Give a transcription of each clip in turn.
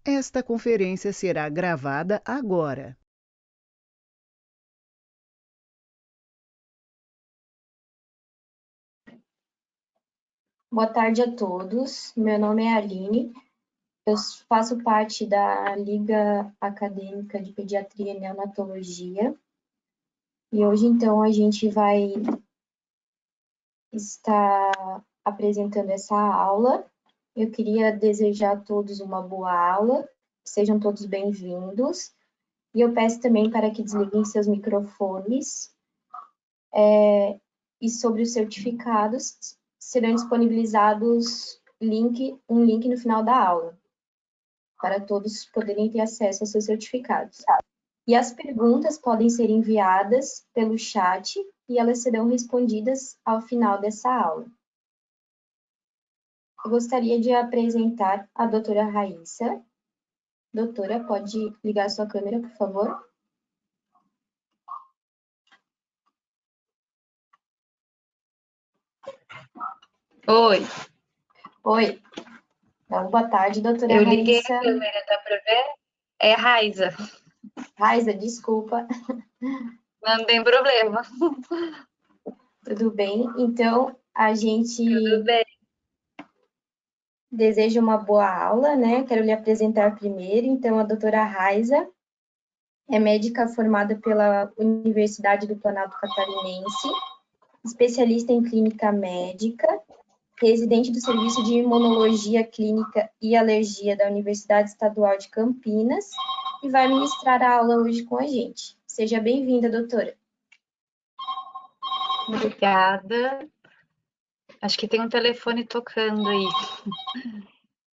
Esta conferência será gravada agora. Boa tarde a todos. Meu nome é Aline. Eu faço parte da Liga Acadêmica de Pediatria e Neonatologia. E hoje, então, a gente vai estar apresentando essa aula. Eu queria desejar a todos uma boa aula. Sejam todos bem-vindos. E eu peço também para que desliguem seus microfones. E sobre os certificados, serão disponibilizados um link no final da aula, para todos poderem ter acesso aos seus certificados. E as perguntas podem ser enviadas pelo chat e elas serão respondidas ao final dessa aula. Eu gostaria de apresentar a doutora Raíssa. Doutora, pode ligar sua câmera, por favor? Oi, Oi. Então, boa tarde, doutora eu liguei Raíssa. a câmera, dá para ver? É Raiza, Raíssa, desculpa. não tem problema. Tudo bem? Então, a Tudo gente bem. deseja uma boa aula, né? Quero lhe apresentar primeiro. Então, a doutora Raíssa é médica formada pela Universidade do Planalto Catarinense, especialista em clínica médica, residente do Serviço de Imunologia Clínica e Alergia da Universidade Estadual de Campinas e vai ministrar a aula hoje com a gente. Seja bem-vinda, doutora. Obrigada. Acho que tem um telefone tocando aí.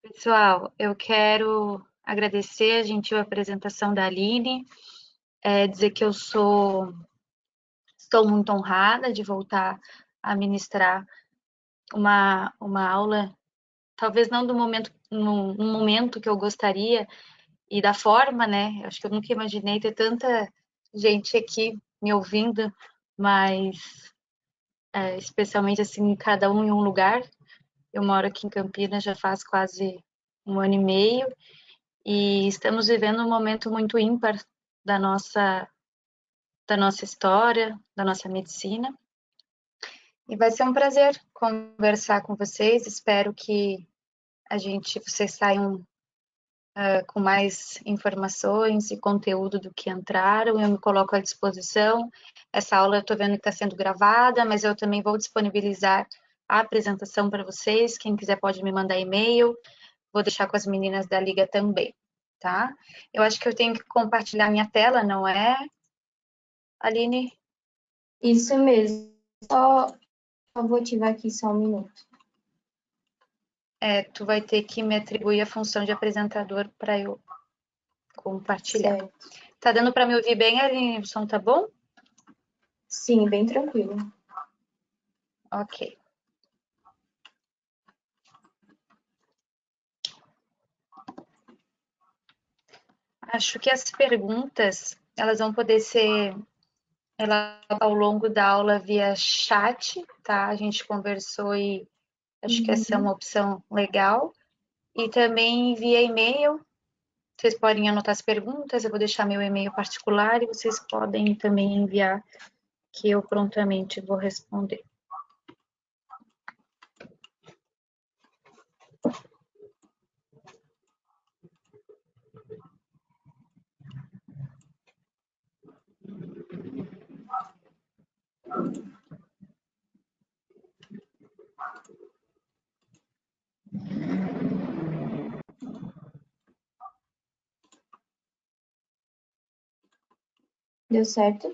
Pessoal, eu quero agradecer a gentil apresentação da Aline, dizer que estou muito honrada de voltar a ministrar uma aula, talvez não do momento, no momento que eu gostaria, e da forma, né? Acho que eu nunca imaginei ter tanta gente aqui me ouvindo, mas especialmente assim, cada um em um lugar. Eu moro aqui em Campinas já faz quase um ano e meio e estamos vivendo um momento muito ímpar da nossa da nossa história, da nossa medicina. E vai ser um prazer conversar com vocês. Espero que vocês saiam com mais informações e conteúdo do que entraram. Eu me coloco à disposição. Essa aula eu estou vendo que está sendo gravada, mas eu também vou disponibilizar a apresentação para vocês. Quem quiser pode me mandar e-mail. Vou deixar com as meninas da Liga também, tá? Eu acho que eu tenho que compartilhar minha tela, não é, Aline? Isso mesmo. Só vou ativar aqui só um minuto. Tu vai ter que me atribuir a função de apresentador para eu compartilhar. Certo. Tá dando para me ouvir bem, Aline? O som tá bom? Sim, bem tranquilo. Ok. Acho que as perguntas, elas vão poder ser ao longo da aula via chat, tá? A gente conversou e acho que essa é uma opção legal. E também via e-mail. Vocês podem anotar as perguntas, eu vou deixar meu e-mail particular e vocês podem também enviar, que eu prontamente vou responder. Deu certo?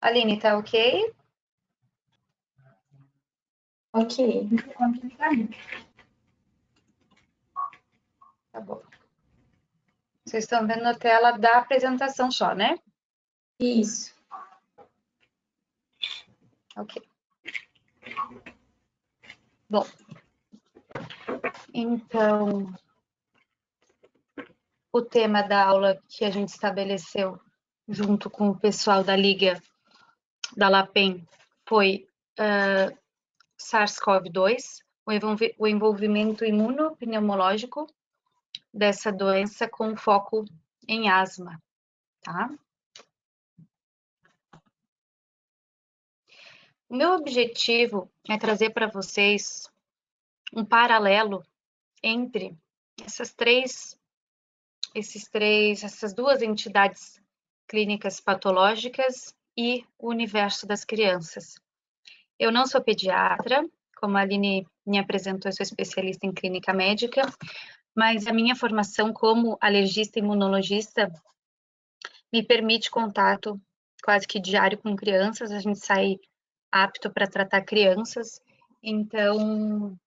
Aline, tá ok? Ok. Tá bom. Vocês estão vendo a tela da apresentação só, né? Isso. Ok. Bom, então, o tema da aula que a gente estabeleceu junto com o pessoal da Liga da LAPEN foi SARS-CoV-2, o envolvimento imunopneumológico dessa doença com foco em asma, tá? O meu objetivo é trazer para vocês um paralelo entre essas duas entidades clínicas patológicas e o universo das crianças. Eu não sou pediatra, como a Aline me apresentou, eu sou especialista em clínica médica, mas a minha formação como alergista e imunologista me permite contato quase que diário com crianças, a gente sai apto para tratar crianças, então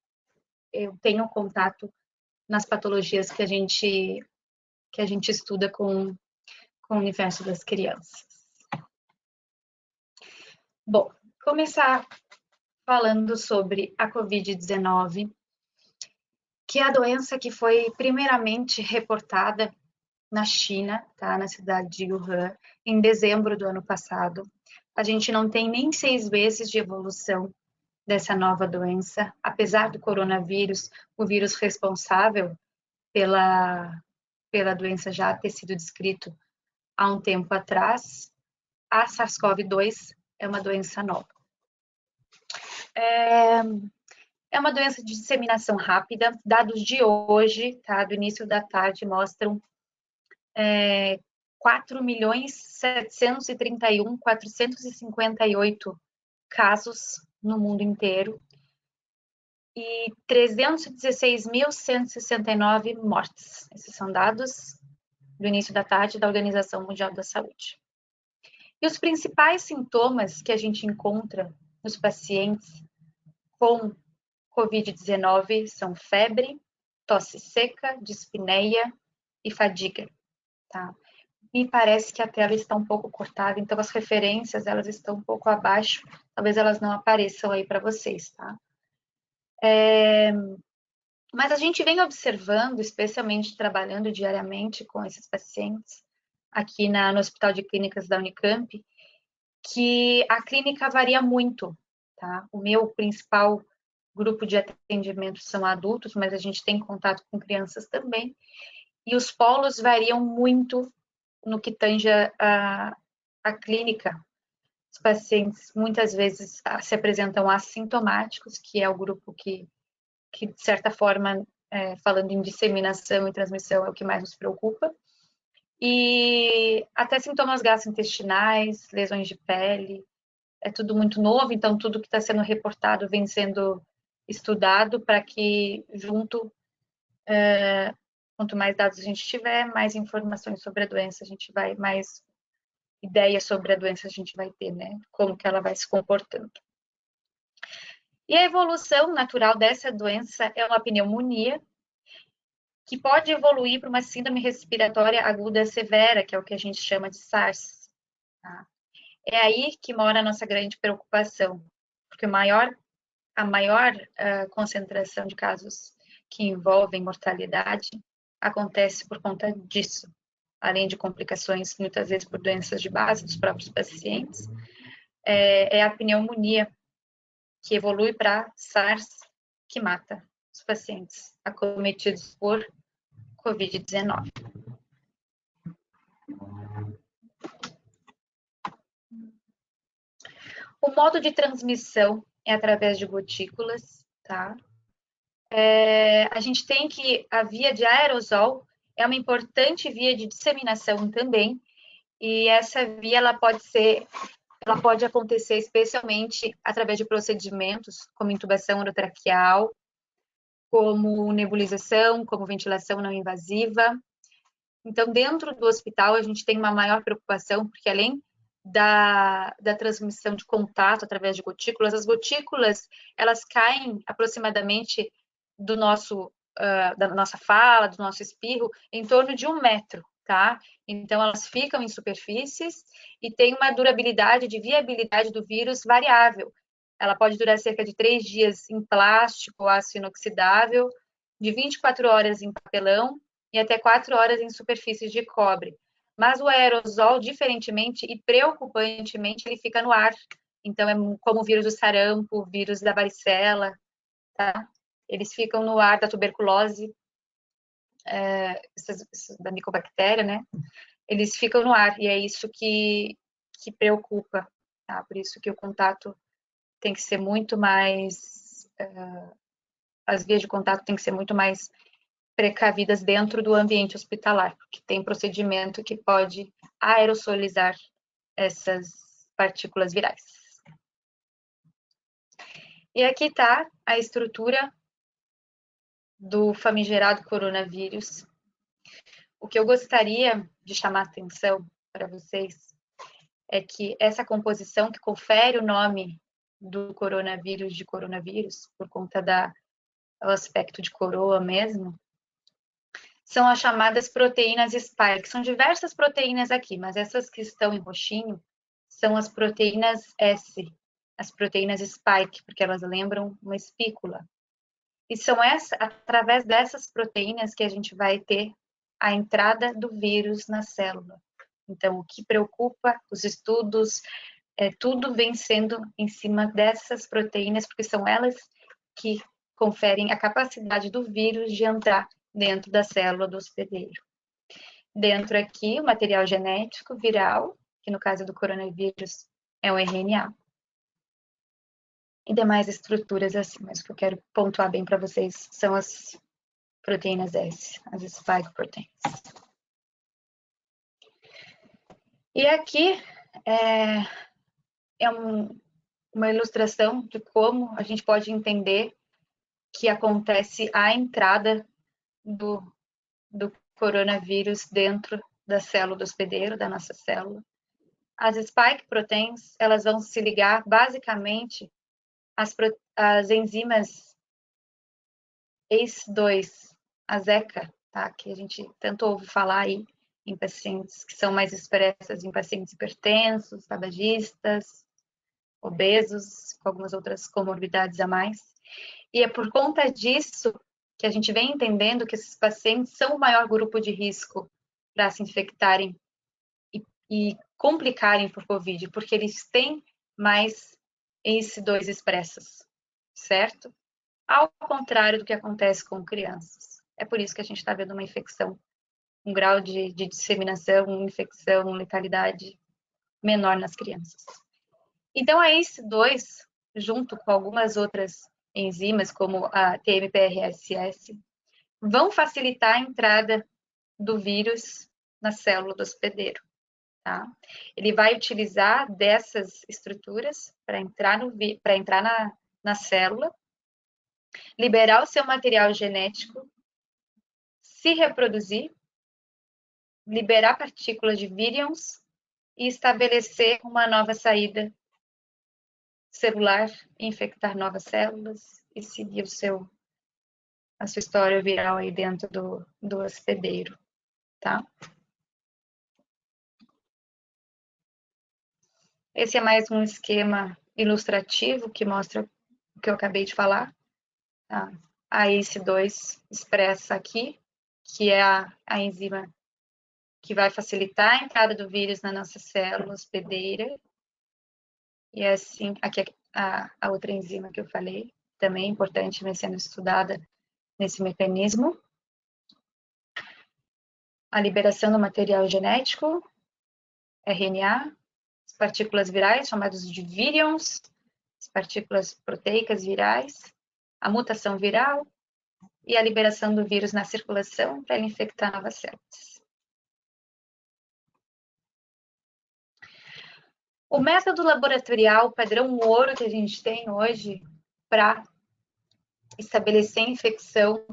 eu tenho contato nas patologias que a gente estuda com o universo das crianças. Bom, começar falando sobre a Covid-19, que é a doença que foi primeiramente reportada na China, tá? Na cidade de Wuhan, em dezembro do ano passado. A gente não tem nem 6 meses de evolução dessa nova doença, apesar do coronavírus, o vírus responsável pela doença já ter sido descrito há um tempo atrás, a SARS-CoV-2 é uma doença nova. É uma doença de disseminação rápida. Dados de hoje, tá, do início da tarde, mostram 4.731.458 casos no mundo inteiro e 316.169 mortes. Esses são dados do início da tarde da Organização Mundial da Saúde. E os principais sintomas que a gente encontra nos pacientes com Covid-19 são febre, tosse seca, dispneia e fadiga, tá? Me parece que a tela está um pouco cortada, então as referências elas estão um pouco abaixo, talvez elas não apareçam aí para vocês, tá? Mas a gente vem observando, especialmente trabalhando diariamente com esses pacientes aqui no Hospital de Clínicas da Unicamp, que a clínica varia muito, tá? O meu principal grupo de atendimento são adultos, mas a gente tem contato com crianças também, e os polos variam muito no que tange a clínica. Os pacientes muitas vezes se apresentam assintomáticos, que é o grupo que de certa forma, falando em disseminação e transmissão, é o que mais nos preocupa, e até sintomas gastrointestinais, lesões de pele, é tudo muito novo, então tudo que está sendo reportado vem sendo estudado para que junto, quanto mais dados a gente tiver, mais informações sobre a doença a gente vai, mais ideias sobre a doença a gente vai ter, né? Como que ela vai se comportando. E a evolução natural dessa doença é uma pneumonia, que pode evoluir para uma síndrome respiratória aguda severa, que é o que a gente chama de SARS. Tá? É aí que mora a nossa grande preocupação, porque a maior concentração de casos que envolvem mortalidade acontece por conta disso, além de complicações, muitas vezes por doenças de base dos próprios pacientes, é a pneumonia, que evolui para SARS, que mata os pacientes acometidos por Covid-19. O modo de transmissão é através de gotículas, tá? A gente tem que a via de aerosol é uma importante via de disseminação também, e essa via ela pode acontecer especialmente através de procedimentos como intubação orotraqueal, como nebulização, como ventilação não invasiva. Então, dentro do hospital, a gente tem uma maior preocupação, porque além da transmissão de contato através de gotículas. As gotículas, elas caem aproximadamente da nossa fala, do nosso espirro, em torno de 1 metro, tá? Então, elas ficam em superfícies e tem uma durabilidade de viabilidade do vírus variável. Ela pode durar cerca de 3 dias em plástico ou aço inoxidável, de 24 horas em papelão e até 4 horas em superfícies de cobre. Mas o aerosol, diferentemente e preocupantemente, ele fica no ar. Então, é como o vírus do sarampo, o vírus da varicela, tá? Eles ficam no ar, da tuberculose, da micobactéria, né? Eles ficam no ar, e é isso que preocupa, tá? Por isso que o contato tem que ser muito mais... as vias de contato têm que ser muito mais precavidas dentro do ambiente hospitalar, porque tem procedimento que pode aerosolizar essas partículas virais. E aqui está a estrutura do famigerado coronavírus. O que eu gostaria de chamar a atenção para vocês é que essa composição que confere o nome do coronavírus de coronavírus, por conta do aspecto de coroa mesmo, são as chamadas proteínas spike. São diversas proteínas aqui, mas essas que estão em roxinho são as proteínas S, as proteínas spike, porque elas lembram uma espícula. E são através dessas proteínas que a gente vai ter a entrada do vírus na célula. Então, o que preocupa, os estudos, tudo vem sendo em cima dessas proteínas, porque são elas que conferem a capacidade do vírus de entrar dentro da célula do hospedeiro. Dentro aqui, o material genético viral, que no caso do coronavírus é o RNA. E demais estruturas assim, mas o que eu quero pontuar bem para vocês são as proteínas S, as spike proteins. E aqui é uma ilustração de como a gente pode entender que acontece a entrada do coronavírus dentro da célula do hospedeiro, da nossa célula. As spike proteins, elas vão se ligar basicamente às enzimas ACE2, a ZECA, tá? Que a gente tanto ouve falar aí em pacientes que são mais expressas em pacientes hipertensos, tabagistas, obesos, com algumas outras comorbidades a mais. E é por conta disso que a gente vem entendendo que esses pacientes são o maior grupo de risco para se infectarem e complicarem por Covid, porque eles têm mais ACE2 expressas, certo? Ao contrário do que acontece com crianças. É por isso que a gente está vendo uma infecção, um grau de disseminação, infecção, letalidade menor nas crianças. Então, a ACE2, junto com algumas outras enzimas, como a TMPRSS, vão facilitar a entrada do vírus na célula do hospedeiro. Tá? Ele vai utilizar dessas estruturas para entrar na célula, liberar o seu material genético, se reproduzir, liberar partículas de vírions e estabelecer uma nova saída celular, infectar novas células e seguir a sua história viral aí dentro do hospedeiro, tá? Esse é mais um esquema ilustrativo que mostra o que eu acabei de falar. Tá? A ACE2 expressa aqui, que é a enzima que vai facilitar a entrada do vírus na nossa célula hospedeira. E assim, aqui a outra enzima que eu falei, também é importante, vem sendo estudada nesse mecanismo. A liberação do material genético, RNA, as partículas virais, chamadas de vírions, as partículas proteicas virais, a mutação viral e a liberação do vírus na circulação para ele infectar novas células. O método laboratorial padrão ouro que a gente tem hoje para estabelecer infecção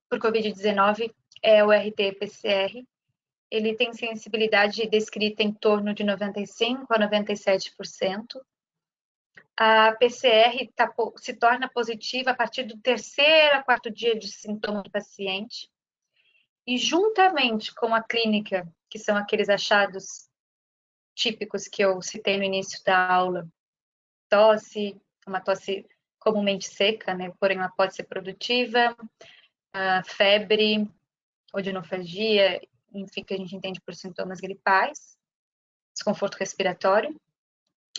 por Covid-19 é o RT-PCR, ele tem sensibilidade descrita em torno de 95% a 97%. A PCR se torna positiva a partir do terceiro a quarto dia de sintoma do paciente. E juntamente com a clínica, que são aqueles achados típicos que eu citei no início da aula, tosse, uma tosse comumente seca, né? Porém ela pode ser produtiva, febre, odinofagia, enfim, que a gente entende por sintomas gripais, desconforto respiratório,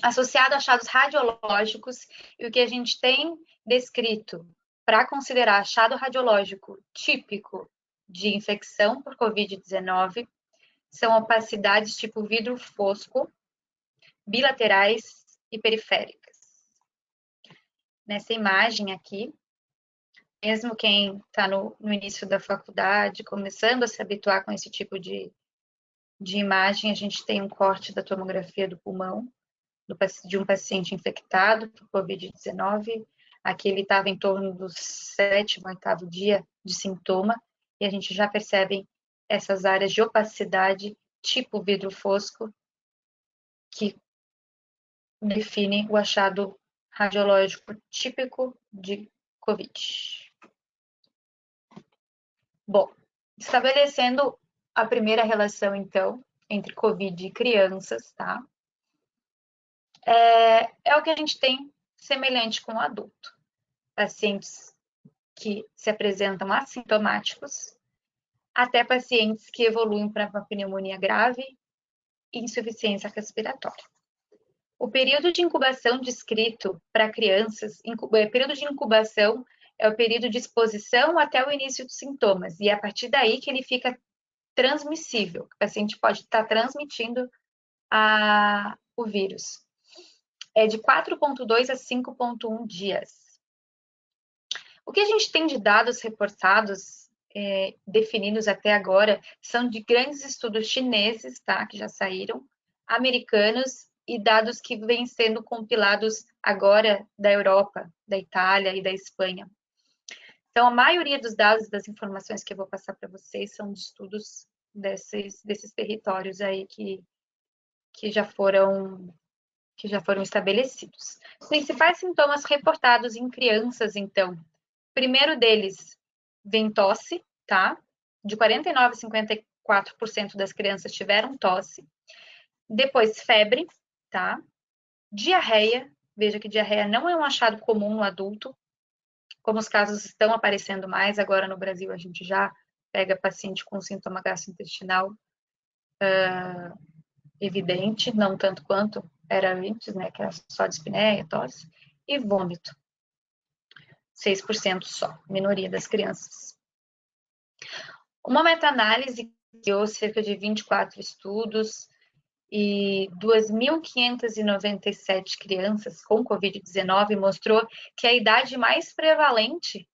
associado a achados radiológicos, e o que a gente tem descrito para considerar achado radiológico típico de infecção por Covid-19 são opacidades tipo vidro fosco, bilaterais e periféricas. Nessa imagem aqui, mesmo quem está no início da faculdade, começando a se habituar com esse tipo de imagem, a gente tem um corte da tomografia do pulmão de um paciente infectado por Covid-19. Aqui ele estava em torno do 7º, 8º dia de sintoma, e a gente já percebe essas áreas de opacidade tipo vidro fosco, que define o achado radiológico típico de Covid. Bom, estabelecendo a primeira relação, então, entre Covid e crianças, tá? É o que a gente tem semelhante com o adulto. Pacientes que se apresentam assintomáticos, até pacientes que evoluem para uma pneumonia grave e insuficiência respiratória. O período de incubação descrito para crianças, período de incubação é o período de exposição até o início dos sintomas, e é a partir daí que ele fica transmissível. O paciente pode estar transmitindo o vírus. É de 4,2 a 5,1 dias. O que a gente tem de dados reportados, definidos até agora, são de grandes estudos chineses, tá, que já saíram, americanos, e dados que vêm sendo compilados agora da Europa, da Itália e da Espanha. Então, a maioria dos dados, das informações que eu vou passar para vocês, são de estudos desses territórios aí que já foram estabelecidos. Os principais sintomas reportados em crianças, então, primeiro deles, vem tosse, tá? De 49% a 54% das crianças tiveram tosse. Depois, febre, tá? Diarreia, veja que diarreia não é um achado comum no adulto, como os casos estão aparecendo mais, agora no Brasil a gente já pega paciente com sintoma gastrointestinal evidente, não tanto quanto era antes, né, que era só dispneia, tosse, e vômito. 6% só, minoria das crianças. Uma meta-análise que deu cerca de 24 estudos e 2.597 crianças com Covid-19 mostrou que a idade mais prevalente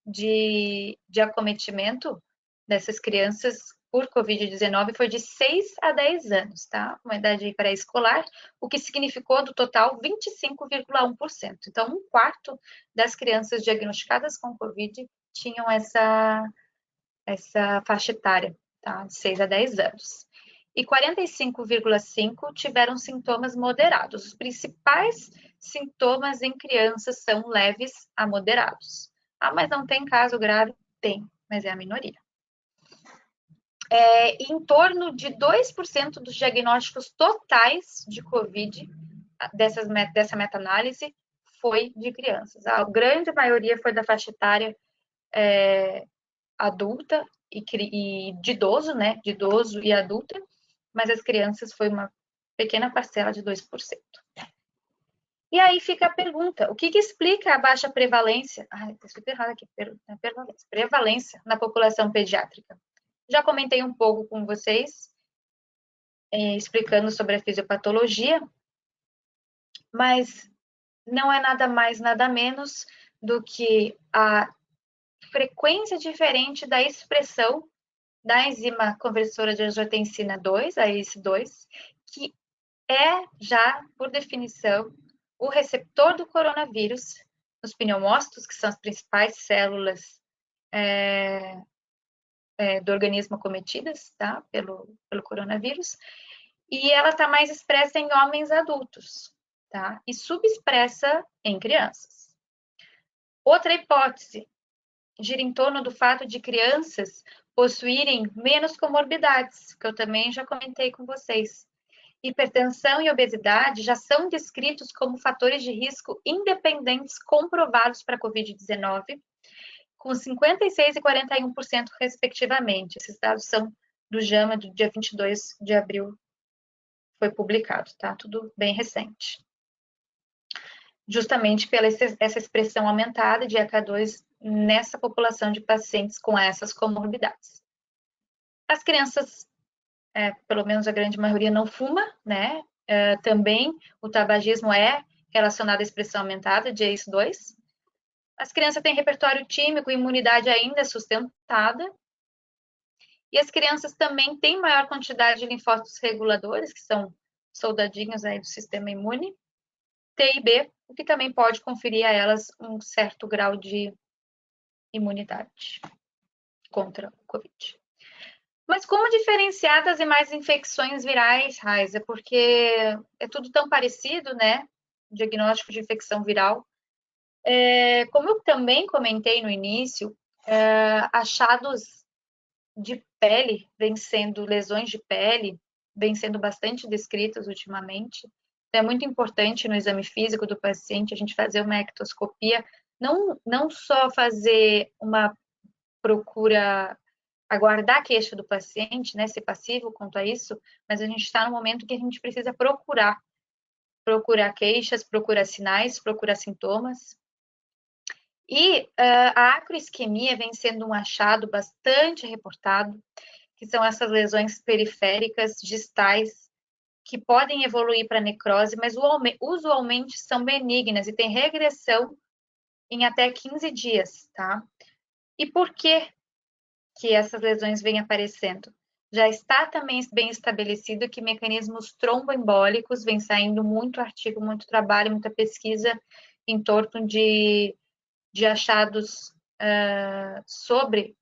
de acometimento dessas crianças por Covid-19 foi de 6 a 10 anos, tá? Uma idade pré-escolar, o que significou do total 25,1%. Então, 1/4 das crianças diagnosticadas com Covid tinham essa faixa etária, tá? De 6 a 10 anos. E 45,5% tiveram sintomas moderados. Os principais sintomas em crianças são leves a moderados. Ah, mas não tem caso grave? Tem, mas é a minoria. Em torno de 2% dos diagnósticos totais de Covid, dessa meta-análise, foi de crianças. A grande maioria foi da faixa etária adulta e de idoso, né? De idoso e adulta, mas as crianças foi uma pequena parcela de 2%. E aí fica a pergunta, o que explica a baixa prevalência? Está escrito errado aqui, prevalência na população pediátrica. Já comentei um pouco com vocês, explicando sobre a fisiopatologia, mas não é nada mais, nada menos do que a frequência diferente da expressão da enzima conversora de angiotensina 2, a ACE2, que é já, por definição, o receptor do coronavírus nos pneumócitos, que são as principais células do organismo acometidas, tá? Pelo coronavírus. E ela está mais expressa em homens adultos, tá? E subexpressa em crianças. Outra hipótese gira em torno do fato de crianças possuírem menos comorbidades, que eu também já comentei com vocês. Hipertensão e obesidade já são descritos como fatores de risco independentes comprovados para a Covid-19, com 56% e 41%, respectivamente. Esses dados são do JAMA, do dia 22 de abril, foi publicado, tá? Tudo bem recente. Justamente pela essa expressão aumentada de ECA2 nessa população de pacientes com essas comorbidades. As crianças, pelo menos a grande maioria, não fuma, né? Também o tabagismo é relacionado à expressão aumentada de ACE2. As crianças têm repertório tímico e imunidade ainda sustentada. E as crianças também têm maior quantidade de linfócitos reguladores, que são soldadinhos aí do sistema imune, T e B, o que também pode conferir a elas um certo grau de imunidade contra o Covid. Mas como diferenciar das demais infecções virais, Raiza? Porque é tudo tão parecido, né? Diagnóstico de infecção viral. Como eu também comentei no início, achados de pele, lesões de pele, vêm sendo bastante descritos ultimamente. Então, é muito importante no exame físico do paciente a gente fazer uma ectoscopia, não só fazer uma procura, aguardar a queixa do paciente, né, ser passivo quanto a isso, mas a gente está no momento que a gente precisa procurar queixas, procurar sinais, procurar sintomas. E a acroisquemia vem sendo um achado bastante reportado, que são essas lesões periféricas distais que podem evoluir para necrose, mas usualmente são benignas e têm regressão em até 15 dias, tá? E por que essas lesões vêm aparecendo? Já está também bem estabelecido que mecanismos tromboembólicos, vem saindo muito artigo, muito trabalho, muita pesquisa em torno de achados sobre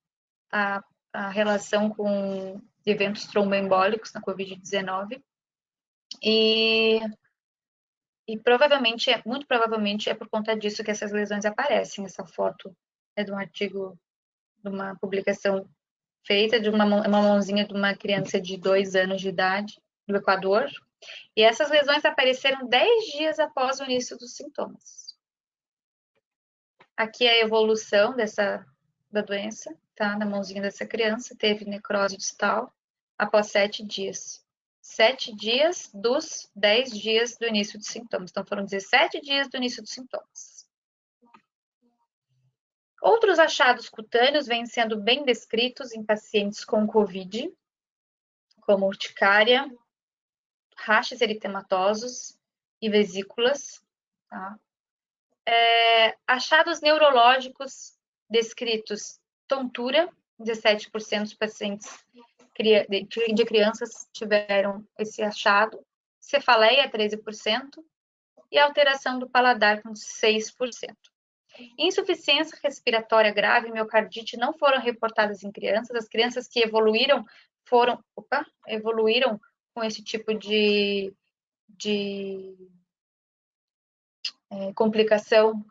a relação com eventos tromboembólicos na Covid-19 e provavelmente, muito provavelmente é por conta disso que essas lesões aparecem. Essa foto é de um artigo, de uma publicação feita de uma mãozinha de uma criança de 2 anos de idade, do Equador, e essas lesões apareceram 10 dias após o início dos sintomas. Aqui é a evolução da doença, tá? Na mãozinha dessa criança, teve necrose distal após 7 dias. 7 dias dos 10 dias do início dos sintomas. Então, foram 17 dias do início dos sintomas. Outros achados cutâneos vêm sendo bem descritos em pacientes com COVID, como urticária, rachas eritematosos e vesículas, tá? Achados neurológicos descritos: tontura, 17% dos pacientes de crianças tiveram esse achado, cefaleia, 13%, e alteração do paladar, com 6%. Insuficiência respiratória grave e miocardite não foram reportadas em crianças. As crianças que evoluíram com esse tipo de complicação,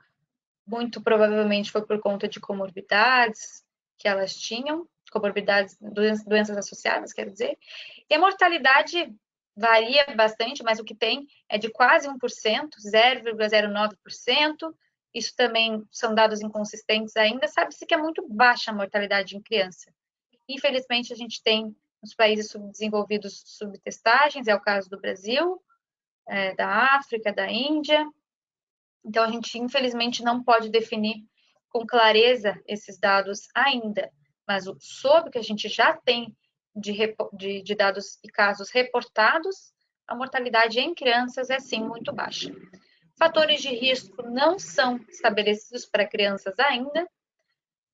muito provavelmente foi por conta de comorbidades que elas tinham, comorbidades, doenças associadas, quero dizer. E a mortalidade varia bastante, mas o que tem é de quase 1%, 0,09%. Isso também são dados inconsistentes ainda. Sabe-se que é muito baixa a mortalidade em criança. Infelizmente, a gente tem nos países subdesenvolvidos subtestagens, é o caso do Brasil, da África, da Índia. Então, a gente, infelizmente, não pode definir com clareza esses dados ainda, mas sobre o que a gente já tem de dados e casos reportados, a mortalidade em crianças é, sim, muito baixa. Fatores de risco não são estabelecidos para crianças ainda.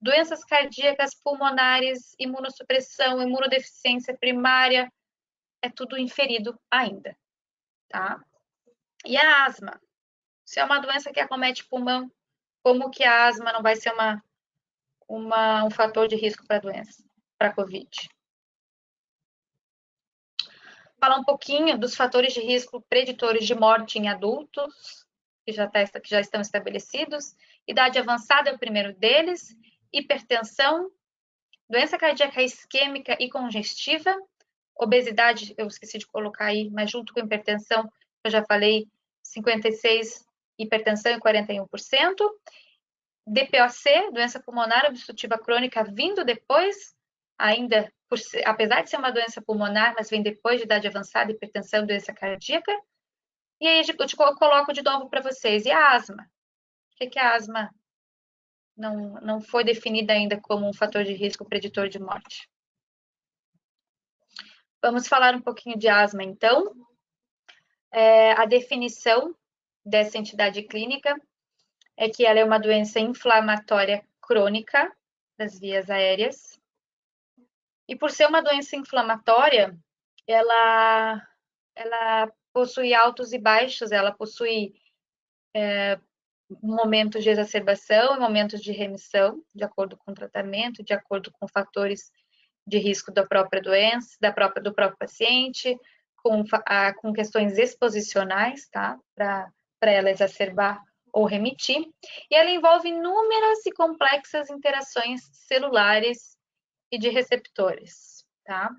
Doenças cardíacas, pulmonares, imunossupressão, imunodeficiência primária, é tudo inferido ainda, tá? E a asma? Se é uma doença que acomete pulmão, como que a asma não vai ser um fator de risco para a doença? para a COVID. Falar um pouquinho dos fatores de risco preditores de morte em adultos, que já estão estabelecidos. Idade avançada é o primeiro deles, hipertensão, doença cardíaca isquêmica e congestiva, obesidade, eu esqueci de colocar aí, mas junto com hipertensão, eu já falei, 56% hipertensão e 41%. DPOC, doença pulmonar obstrutiva crônica, vindo depois, ainda, apesar de ser uma doença pulmonar, mas vem depois de idade avançada, hipertensão, doença cardíaca. E aí eu coloco de novo para vocês. E a asma? Por que a asma não foi definida ainda como um fator de risco preditor de morte? Vamos falar um pouquinho de asma, então. A definição dessa entidade clínica é que ela é uma doença inflamatória crônica das vias aéreas. E por ser uma doença inflamatória, ela possui altos e baixos, ela possui momentos de exacerbação e momentos de remissão, de acordo com o tratamento, de acordo com fatores de risco da própria doença, do próprio paciente, com questões exposicionais, tá? Para ela exacerbar ou remitir. E ela envolve inúmeras e complexas interações celulares e de receptores, tá?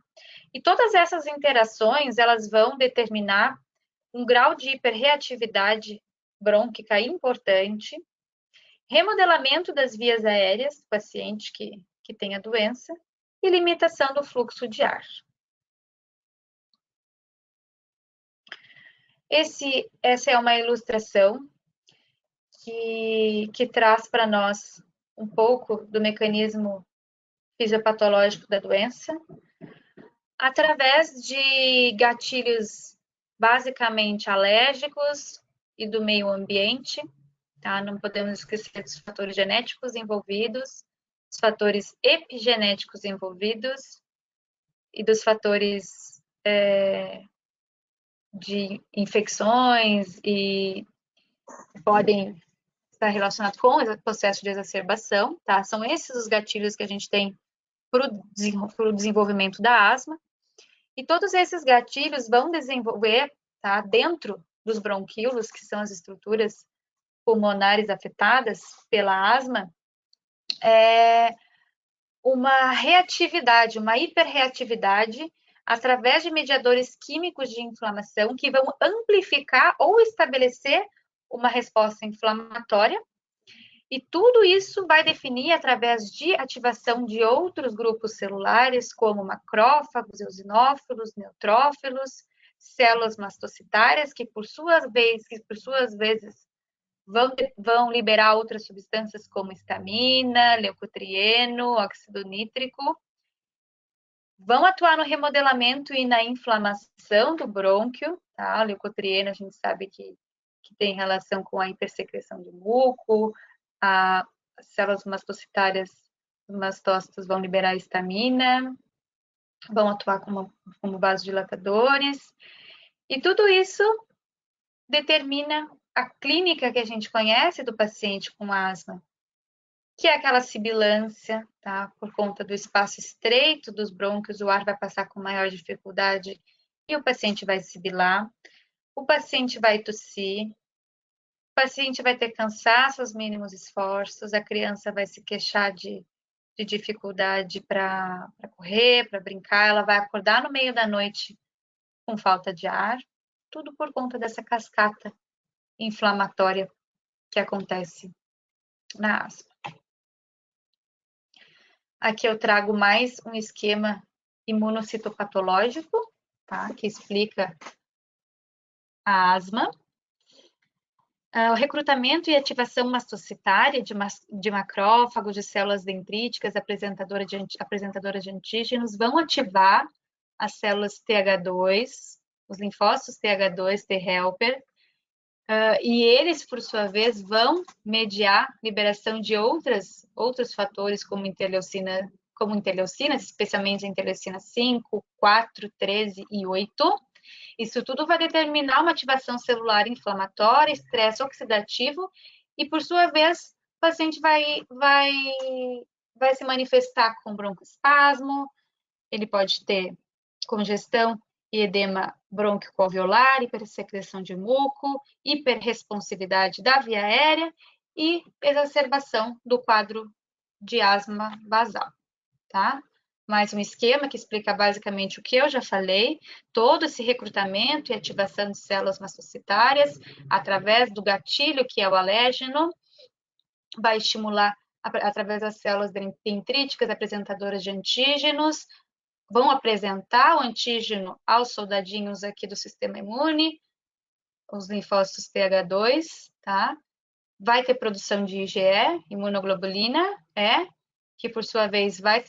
E todas essas interações, elas vão determinar um grau de hiperreatividade brônquica importante, remodelamento das vias aéreas do paciente que tem a doença e limitação do fluxo de ar. Essa é uma ilustração que traz para nós um pouco do mecanismo fisiopatológico da doença, através de gatilhos basicamente alérgicos e do meio ambiente, tá? Não podemos esquecer dos fatores genéticos envolvidos, dos fatores epigenéticos envolvidos e dos fatores de infecções e podem estar relacionados com o processo de exacerbação, tá? São esses os gatilhos que a gente tem para o desenvolvimento da asma. E todos esses gatilhos vão desenvolver, tá, dentro dos bronquíolos, que são as estruturas pulmonares afetadas pela asma, uma reatividade, uma hiperreatividade, através de mediadores químicos de inflamação que vão amplificar ou estabelecer uma resposta inflamatória. E tudo isso vai definir através de ativação de outros grupos celulares, como macrófagos, eosinófilos, neutrófilos, células mastocitárias, que por suas vezes vão liberar outras substâncias como histamina, leucotrieno, óxido nítrico, vão atuar no remodelamento e na inflamação do brônquio, tá? O leucotrieno a gente sabe que tem relação com a hipersecreção de muco, as células mastocitárias, os mastócitos vão liberar histamina, vão atuar como vasodilatadores, e tudo isso determina a clínica que a gente conhece do paciente com asma, que é aquela sibilância, tá? Por conta do espaço estreito dos brônquios, o ar vai passar com maior dificuldade e o paciente vai sibilar, o paciente vai tossir, o paciente vai ter cansaço aos mínimos esforços, a criança vai se queixar de dificuldade para correr, para brincar, ela vai acordar no meio da noite com falta de ar, tudo por conta dessa cascata inflamatória que acontece na asma. Aqui eu trago mais um esquema imunocitopatológico, tá? Que explica a asma. O recrutamento e ativação mastocitária de macrófagos, de células dendríticas apresentadoras de antígenos vão ativar as células TH2, os linfócitos TH2, T-helper, e eles, por sua vez, vão mediar liberação de outros fatores, como interleucinas, especialmente a interleucina 5, 4, 13 e 8. Isso tudo vai determinar uma ativação celular inflamatória, estresse oxidativo, e, por sua vez, o paciente vai vai se manifestar com broncoespasmo, ele pode ter congestão e edema bronquioalveolar, hipersecreção de muco, hiperresponsividade da via aérea e exacerbação do quadro de asma basal, tá? Mais um esquema que explica basicamente o que eu já falei, todo esse recrutamento e ativação de células mastocitárias através do gatilho, que é o alérgeno, vai estimular através das células dendríticas apresentadoras de antígenos, vão apresentar o antígeno aos soldadinhos aqui do sistema imune, os linfócitos TH2, tá? Vai ter produção de IgE, imunoglobulina, que por sua vez vai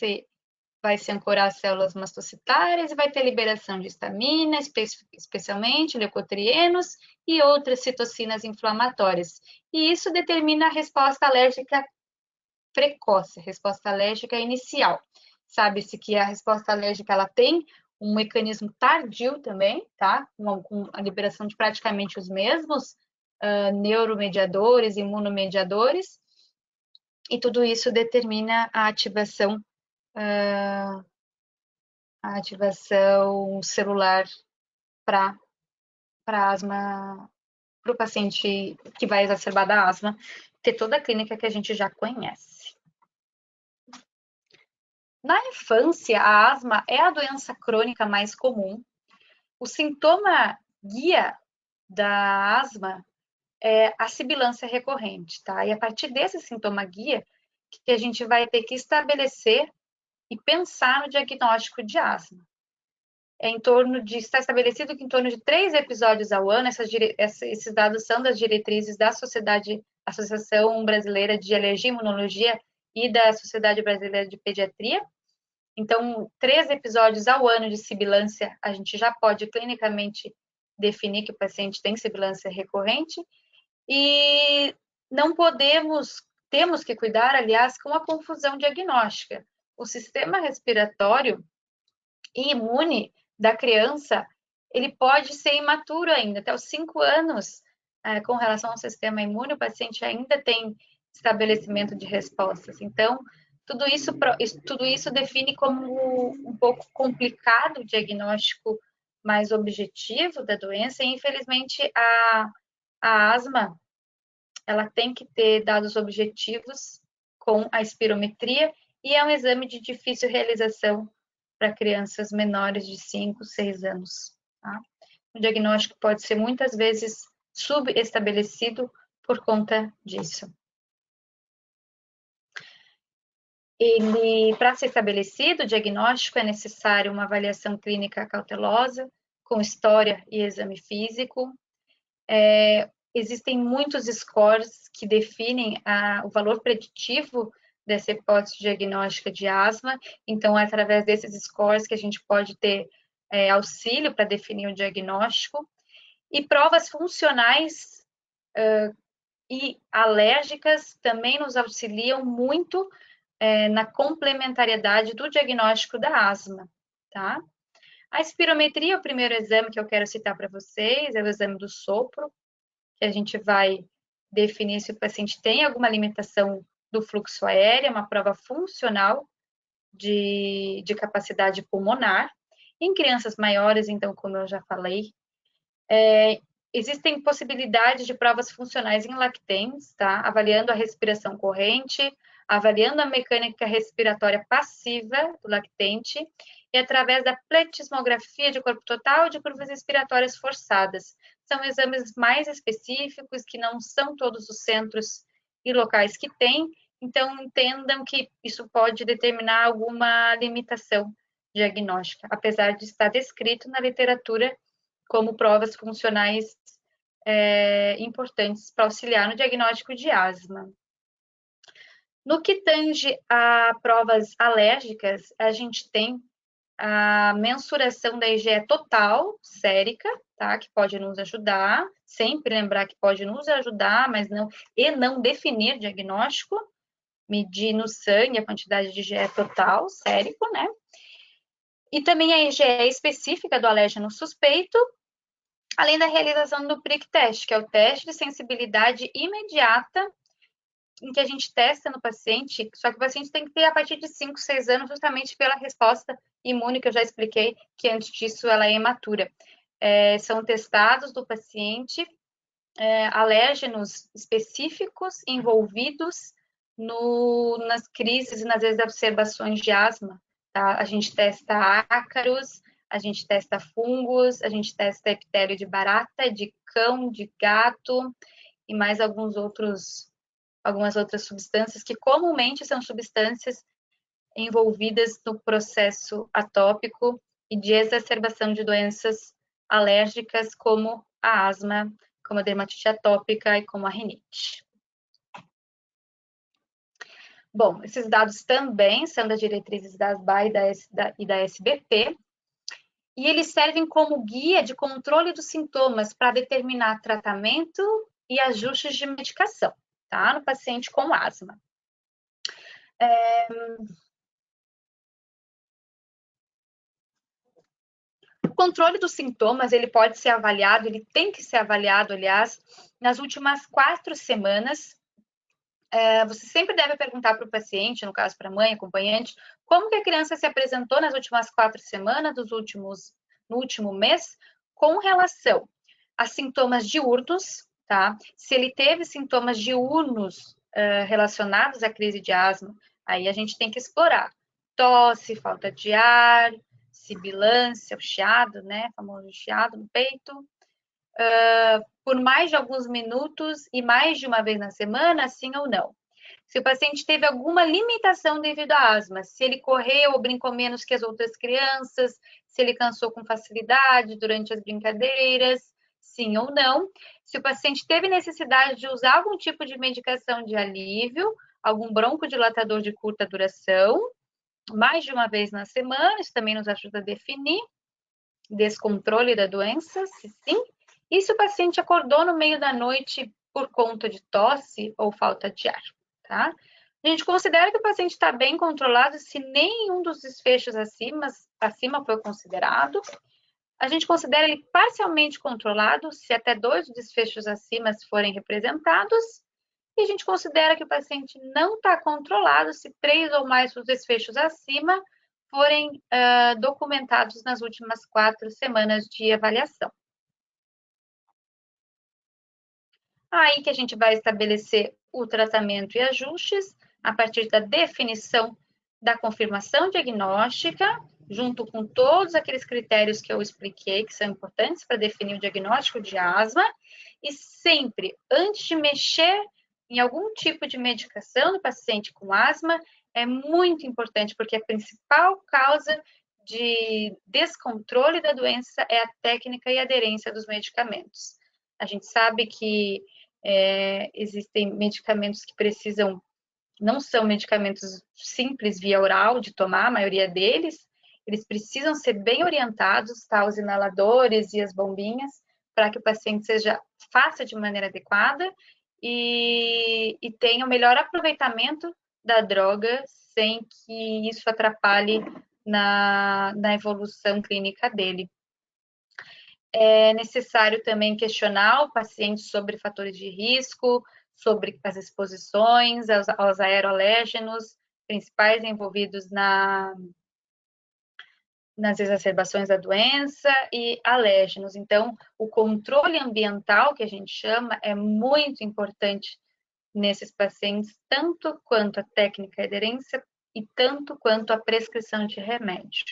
se ancorar às células mastocitárias e vai ter liberação de histamina, especialmente leucotrienos e outras citocinas inflamatórias. E isso determina a resposta alérgica precoce, a resposta alérgica inicial. Sabe-se que a resposta alérgica ela tem um mecanismo tardio também, tá? Com a liberação de praticamente os mesmos neuromediadores, imunomediadores, e tudo isso determina a ativação celular para asma, para o paciente que vai exacerbar da asma, ter toda a clínica que a gente já conhece. Na infância, a asma é a doença crônica mais comum. O sintoma guia da asma é a sibilância recorrente, tá? E a partir desse sintoma guia que a gente vai ter que estabelecer e pensar no diagnóstico de asma. Está estabelecido que em torno de 3 episódios ao ano, esses dados são das diretrizes da Associação Brasileira de Alergia e Imunologia e da Sociedade Brasileira de Pediatria. Então, 3 episódios ao ano de sibilância, a gente já pode clinicamente definir que o paciente tem sibilância recorrente. E temos que cuidar, aliás, com a confusão diagnóstica. O sistema respiratório e imune da criança, ele pode ser imaturo ainda, até os 5 anos, com relação ao sistema imune, o paciente ainda tem estabelecimento de respostas. Então, tudo isso define como um pouco complicado o diagnóstico mais objetivo da doença, e infelizmente a asma, ela tem que ter dados objetivos com a espirometria e é um exame de difícil realização para crianças menores de 5, 6 anos. Tá? O diagnóstico pode ser muitas vezes subestabelecido por conta disso. Para ser estabelecido o diagnóstico, é necessário uma avaliação clínica cautelosa, com história e exame físico. Existem muitos scores que definem o valor preditivo dessa hipótese diagnóstica de asma, então é através desses scores que a gente pode ter auxílio para definir o diagnóstico. E provas funcionais e alérgicas também nos auxiliam muito na complementariedade do diagnóstico da asma, tá? A espirometria, o primeiro exame que eu quero citar para vocês, é o exame do sopro, que a gente vai definir se o paciente tem alguma limitação do fluxo aéreo, é uma prova funcional de capacidade pulmonar. Em crianças maiores, então, como eu já falei, existem possibilidades de provas funcionais em lactentes, tá? Avaliando a respiração corrente, avaliando a mecânica respiratória passiva do lactente e através da pletismografia de corpo total e de curvas respiratórias forçadas. São exames mais específicos que não são todos os centros e locais que têm, então entendam que isso pode determinar alguma limitação diagnóstica, apesar de estar descrito na literatura como provas funcionais importantes para auxiliar no diagnóstico de asma. No que tange a provas alérgicas, a gente tem a mensuração da IgE total sérica, tá? Que pode nos ajudar, sempre lembrar que pode nos ajudar, mas não definir diagnóstico, medir no sangue a quantidade de IgE total sérico, né? E também a IgE específica do alérgeno suspeito, além da realização do prick test, que é o teste de sensibilidade imediata, em que a gente testa no paciente, só que o paciente tem que ter a partir de 5, 6 anos, justamente pela resposta imune, que eu já expliquei, que antes disso ela é imatura. São testados do paciente alérgenos específicos envolvidos nas crises e nas exacerbações de asma. Tá? A gente testa ácaros, a gente testa fungos, a gente testa epitélio de barata, de cão, de gato e mais algumas outras substâncias que comumente são substâncias envolvidas no processo atópico e de exacerbação de doenças alérgicas como a asma, como a dermatite atópica e como a rinite. Bom, esses dados também são das diretrizes da ASBA e da SBP, e eles servem como guia de controle dos sintomas para determinar tratamento e ajustes de medicação, tá? No paciente com asma. O controle dos sintomas, ele pode ser avaliado, ele tem que ser avaliado, aliás, nas últimas 4 semanas. Você sempre deve perguntar para o paciente, no caso para a mãe, acompanhante, como que a criança se apresentou nas últimas 4 semanas, no último mês, com relação a sintomas diurnos, tá? Se ele teve sintomas diurnos relacionados à crise de asma, aí a gente tem que explorar tosse, falta de ar, sibilância, o chiado, né? O famoso chiado no peito, por mais de alguns minutos e mais de uma vez na semana, sim ou não. Se o paciente teve alguma limitação devido à asma, se ele correu ou brincou menos que as outras crianças, se ele cansou com facilidade durante as brincadeiras, sim ou não. Se o paciente teve necessidade de usar algum tipo de medicação de alívio, algum broncodilatador de curta duração, mais de uma vez na semana, isso também nos ajuda a definir descontrole da doença, se sim. E se o paciente acordou no meio da noite por conta de tosse ou falta de ar, tá? A gente considera que o paciente está bem controlado se nenhum dos desfechos acima foi considerado. A gente considera ele parcialmente controlado se até 2 desfechos acima forem representados. E a gente considera que o paciente não está controlado se 3 ou mais dos desfechos acima forem documentados nas últimas 4 semanas de avaliação. Aí que a gente vai estabelecer o tratamento e ajustes a partir da definição da confirmação diagnóstica, junto com todos aqueles critérios que eu expliquei, que são importantes para definir o diagnóstico de asma, e sempre, antes de mexer em algum tipo de medicação no paciente com asma, é muito importante, porque a principal causa de descontrole da doença é a técnica e aderência dos medicamentos. A gente sabe que existem medicamentos que precisam, não são medicamentos simples via oral de tomar, a maioria deles, eles precisam ser bem orientados, tá? Os inaladores e as bombinhas, para que o paciente faça de maneira adequada e tenha o melhor aproveitamento da droga, sem que isso atrapalhe na evolução clínica dele. É necessário também questionar o paciente sobre fatores de risco, sobre as exposições aos aeroalérgenos, principais envolvidos nas exacerbações da doença e alérgenos. Então, o controle ambiental, que a gente chama, é muito importante nesses pacientes, tanto quanto a técnica de aderência e tanto quanto a prescrição de remédio.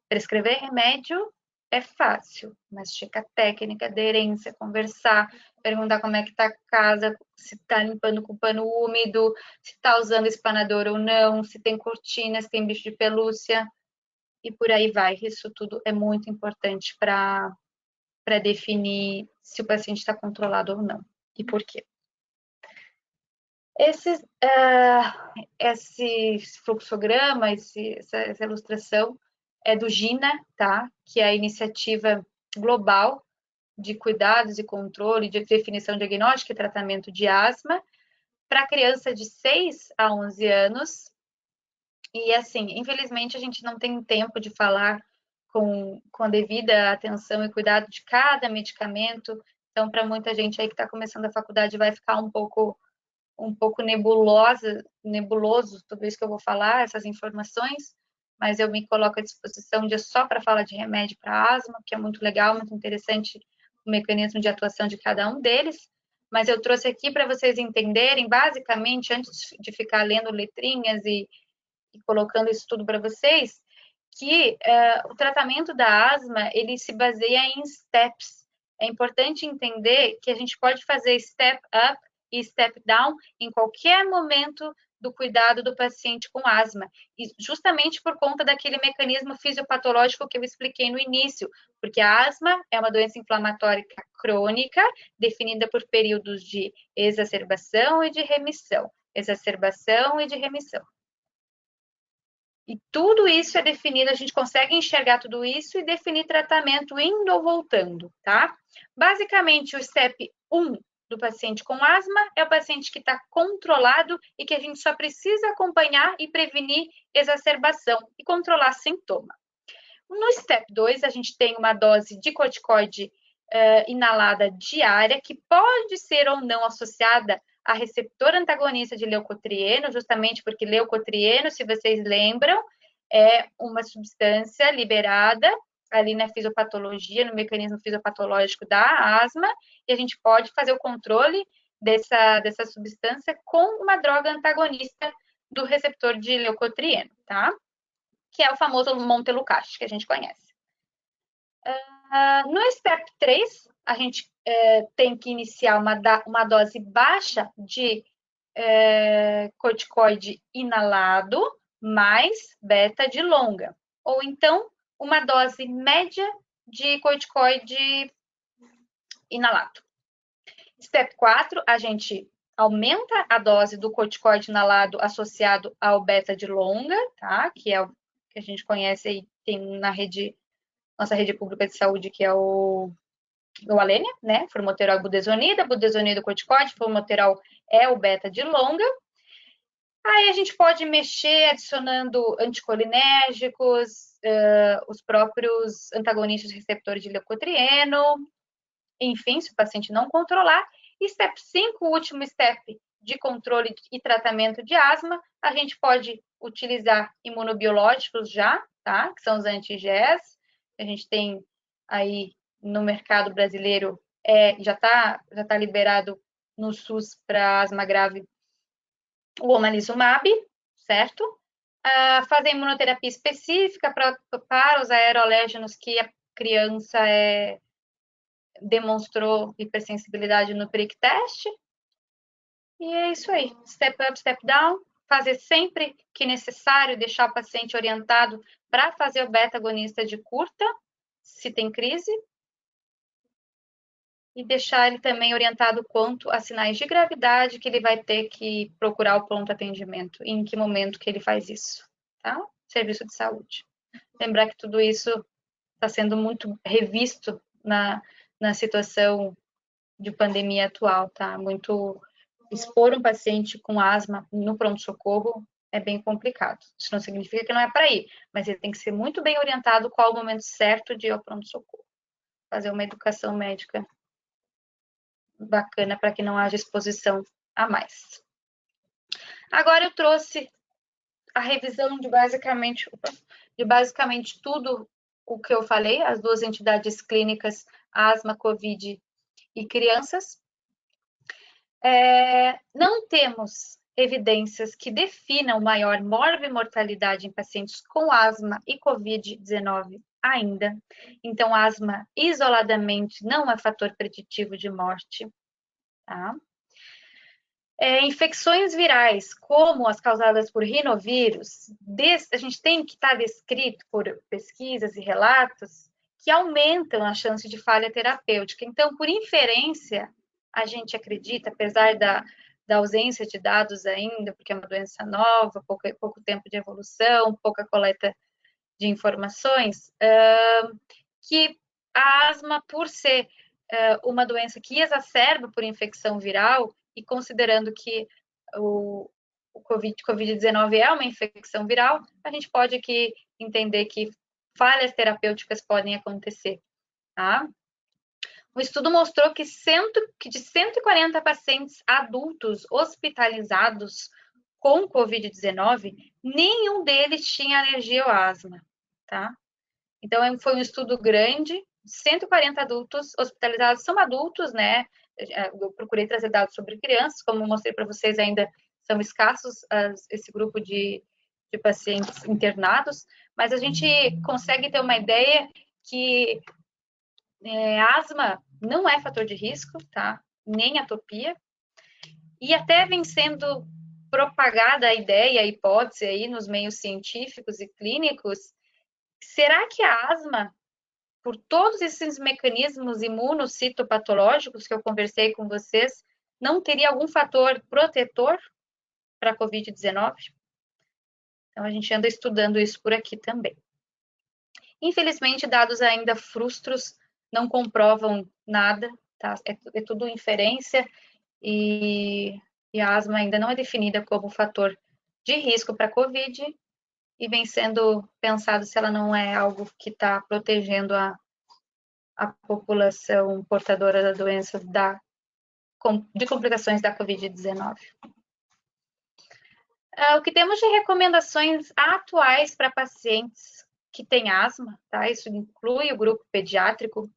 Prescrever remédio é fácil, mas checar técnica, aderência, conversar, perguntar como é que está a casa, se está limpando com pano úmido, se está usando espanador ou não, se tem cortina, se tem bicho de pelúcia, e por aí vai. Isso tudo é muito importante para definir se o paciente está controlado ou não, e por quê. Esse fluxograma, essa ilustração é do GINA, tá? Que é a iniciativa global de cuidados e controle, de definição diagnóstica e tratamento de asma para criança de 6 a 11 anos. E, assim, infelizmente, a gente não tem tempo de falar com a devida atenção e cuidado de cada medicamento. Então, para muita gente aí que está começando a faculdade, vai ficar um pouco um pouco nebuloso tudo isso que eu vou falar, essas informações, mas eu me coloco à disposição só para falar de remédio para asma, que é muito legal, muito interessante o mecanismo de atuação de cada um deles, mas eu trouxe aqui para vocês entenderem, basicamente, antes de ficar lendo letrinhas e colocando isso tudo para vocês, que o tratamento da asma, ele se baseia em steps. É importante entender que a gente pode fazer step up e step down em qualquer momento do cuidado do paciente com asma, e justamente por conta daquele mecanismo fisiopatológico que eu expliquei no início, porque a asma é uma doença inflamatória crônica, definida por períodos de exacerbação e de remissão, exacerbação e de remissão. E tudo isso é definido, a gente consegue enxergar tudo isso e definir tratamento indo ou voltando, tá? Basicamente, o step 1 do paciente com asma é o paciente que está controlado e que a gente só precisa acompanhar e prevenir exacerbação e controlar sintoma. No step 2, a gente tem uma dose de corticoide inalada diária, que pode ser ou não associada a receptor antagonista de leucotrieno, justamente porque leucotrieno, se vocês lembram, é uma substância liberada ali na fisiopatologia, no mecanismo fisiopatológico da asma, e a gente pode fazer o controle dessa substância com uma droga antagonista do receptor de leucotrieno, tá? Que é o famoso montelukast, que a gente conhece. No step 3, a gente tem que iniciar uma dose baixa de corticoide inalado mais beta de longa, ou então uma dose média de corticoide inalado. Step 4, a gente aumenta a dose do corticoide inalado associado ao beta de longa, tá? Que é o que a gente conhece aí, tem na nossa rede pública de saúde, que é o Alenia, né? Formoterol e budesonida, budesonida corticoide, formoterol é o beta de longa. Aí a gente pode mexer adicionando anticolinérgicos, os próprios antagonistas receptores de leucotrieno, enfim, se o paciente não controlar. E step 5, o último step de controle e tratamento de asma, a gente pode utilizar imunobiológicos já, tá? Que são os anti-IgEs. A gente tem aí no mercado brasileiro, já tá liberado no SUS para asma grave o omalizumab, certo? Fazer imunoterapia específica para os aeroalérgenos que a criança demonstrou hipersensibilidade no prick test. E é isso aí, step up, step down, fazer sempre que necessário, deixar o paciente orientado para fazer o beta-agonista de curta, se tem crise, e deixar ele também orientado quanto a sinais de gravidade que ele vai ter que procurar o pronto atendimento, e em que momento que ele faz isso, tá? Serviço de saúde. Lembrar que tudo isso está sendo muito revisto na situação de pandemia atual, tá? Muito expor um paciente com asma no pronto-socorro é bem complicado. Isso não significa que não é para ir, mas ele tem que ser muito bem orientado qual o momento certo de ir ao pronto-socorro. Fazer uma educação médica bacana para que não haja exposição a mais. Agora eu trouxe a revisão de basicamente tudo o que eu falei, as duas entidades clínicas, asma, Covid e crianças. Não temos evidências que definam maior morbimortalidade em pacientes com asma e Covid-19 ainda. Então, asma isoladamente não é fator preditivo de morte, tá? Infecções virais, como as causadas por rinovírus, a gente tem que estar descrito por pesquisas e relatos que aumentam a chance de falha terapêutica. Então, por inferência, a gente acredita, apesar da ausência de dados ainda, porque é uma doença nova, pouco tempo de evolução, pouca coleta de informações, que a asma, por ser uma doença que exacerba por infecção viral, e considerando que o Covid-19 é uma infecção viral, a gente pode aqui entender que falhas terapêuticas podem acontecer, tá? O estudo mostrou que de 140 pacientes adultos hospitalizados com Covid-19, nenhum deles tinha alergia ou asma, tá? Então, foi um estudo grande, 140 adultos hospitalizados, são adultos, né? Eu procurei trazer dados sobre crianças, como mostrei para vocês, ainda são escassos esse grupo de pacientes internados, mas a gente consegue ter uma ideia que asma não é fator de risco, tá? Nem atopia. E até vem sendo propagada a ideia, a hipótese aí nos meios científicos e clínicos, será que a asma, por todos esses mecanismos imunocitopatológicos que eu conversei com vocês, não teria algum fator protetor para a Covid-19? Então, a gente anda estudando isso por aqui também. Infelizmente, dados ainda frustros não comprovam nada, tá? É tudo inferência e a asma ainda não é definida como fator de risco para a Covid e vem sendo pensado se ela não é algo que está protegendo a população portadora da doença de complicações da Covid-19. O que temos de recomendações atuais para pacientes que têm asma, tá? Isso inclui o grupo pediátrico.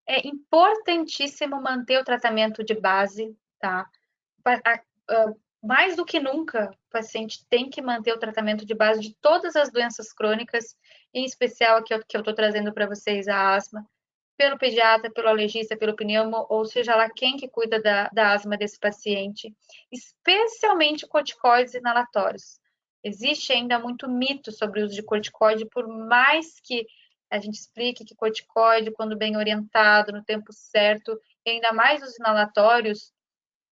É importantíssimo manter o tratamento de base, tá? Mais do que nunca, o paciente tem que manter o tratamento de base de todas as doenças crônicas, em especial aqui que eu estou trazendo para vocês a asma, pelo pediatra, pelo alergista, pelo pneumo, ou seja lá quem que cuida da asma desse paciente, especialmente corticoides inalatórios. Existe ainda muito mito sobre o uso de corticoide, por mais que a gente explique que corticoide, quando bem orientado, no tempo certo, e ainda mais os inalatórios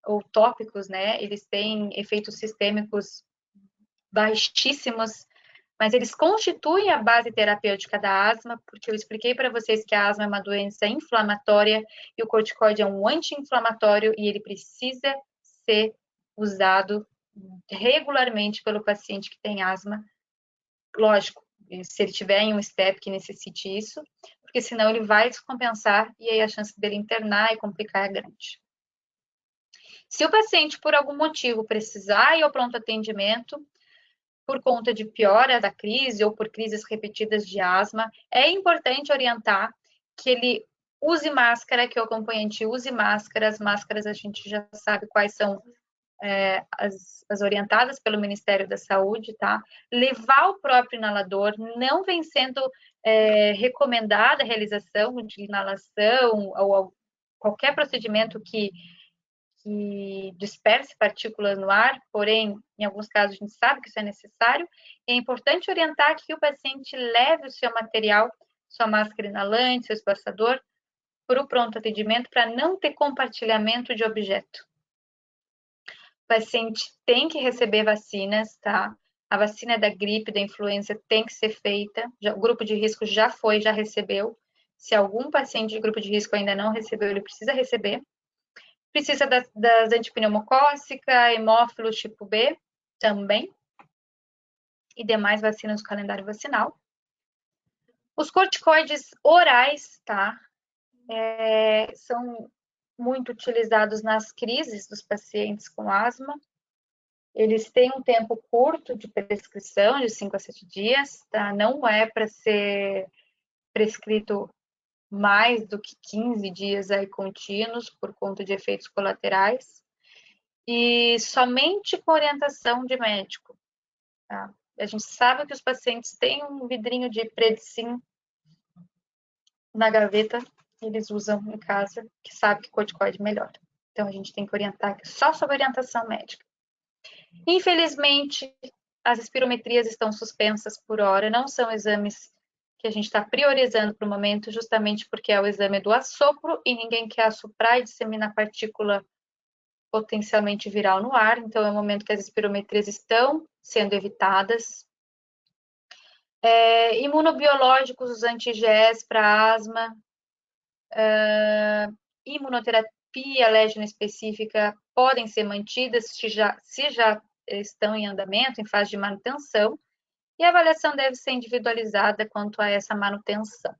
ou tópicos, né, eles têm efeitos sistêmicos baixíssimos, mas eles constituem a base terapêutica da asma, porque eu expliquei para vocês que a asma é uma doença inflamatória e o corticoide é um anti-inflamatório e ele precisa ser usado regularmente pelo paciente que tem asma. Lógico, se ele tiver em um STEP que necessite isso, porque senão ele vai descompensar e aí a chance dele internar e complicar é grande. Se o paciente, por algum motivo, precisar ir ao pronto atendimento, por conta de piora da crise ou por crises repetidas de asma, é importante orientar que ele use máscara, que o acompanhante use máscara. As máscaras a gente já sabe quais são as orientadas pelo Ministério da Saúde, tá? Levar o próprio inalador, não vem sendo recomendada a realização de inalação ou qualquer procedimento que disperse partículas no ar, porém, em alguns casos a gente sabe que isso é necessário. É importante orientar que o paciente leve o seu material, sua máscara inalante, seu espaçador, para o pronto atendimento, para não ter compartilhamento de objeto. O paciente tem que receber vacinas, tá? A vacina da gripe, da influenza tem que ser feita. O grupo de risco já recebeu. Se algum paciente de grupo de risco ainda não recebeu, ele precisa receber. Precisa das antipneumocócica, hemófilos tipo B também, e demais vacinas do calendário vacinal. Os corticoides orais, tá? São muito utilizados nas crises dos pacientes com asma. Eles têm um tempo curto de prescrição, de 5 a 7 dias, tá? Não é para ser prescrito mais do que 15 dias aí contínuos por conta de efeitos colaterais e somente com orientação de médico, tá? A gente sabe que os pacientes têm um vidrinho de Predsim na gaveta, eles usam em casa, que sabe que corticoide melhora. Então, a gente tem que orientar só sob orientação médica. Infelizmente, as espirometrias estão suspensas por hora, não são exames que a gente está priorizando para o momento, justamente porque é o exame do assopro e ninguém quer assoprar e disseminar partícula potencialmente viral no ar, então é o momento que as espirometrias estão sendo evitadas. Imunobiológicos, os anti-IgEs para asma, imunoterapia alérgena específica podem ser mantidas se já estão em andamento, em fase de manutenção, e a avaliação deve ser individualizada quanto a essa manutenção.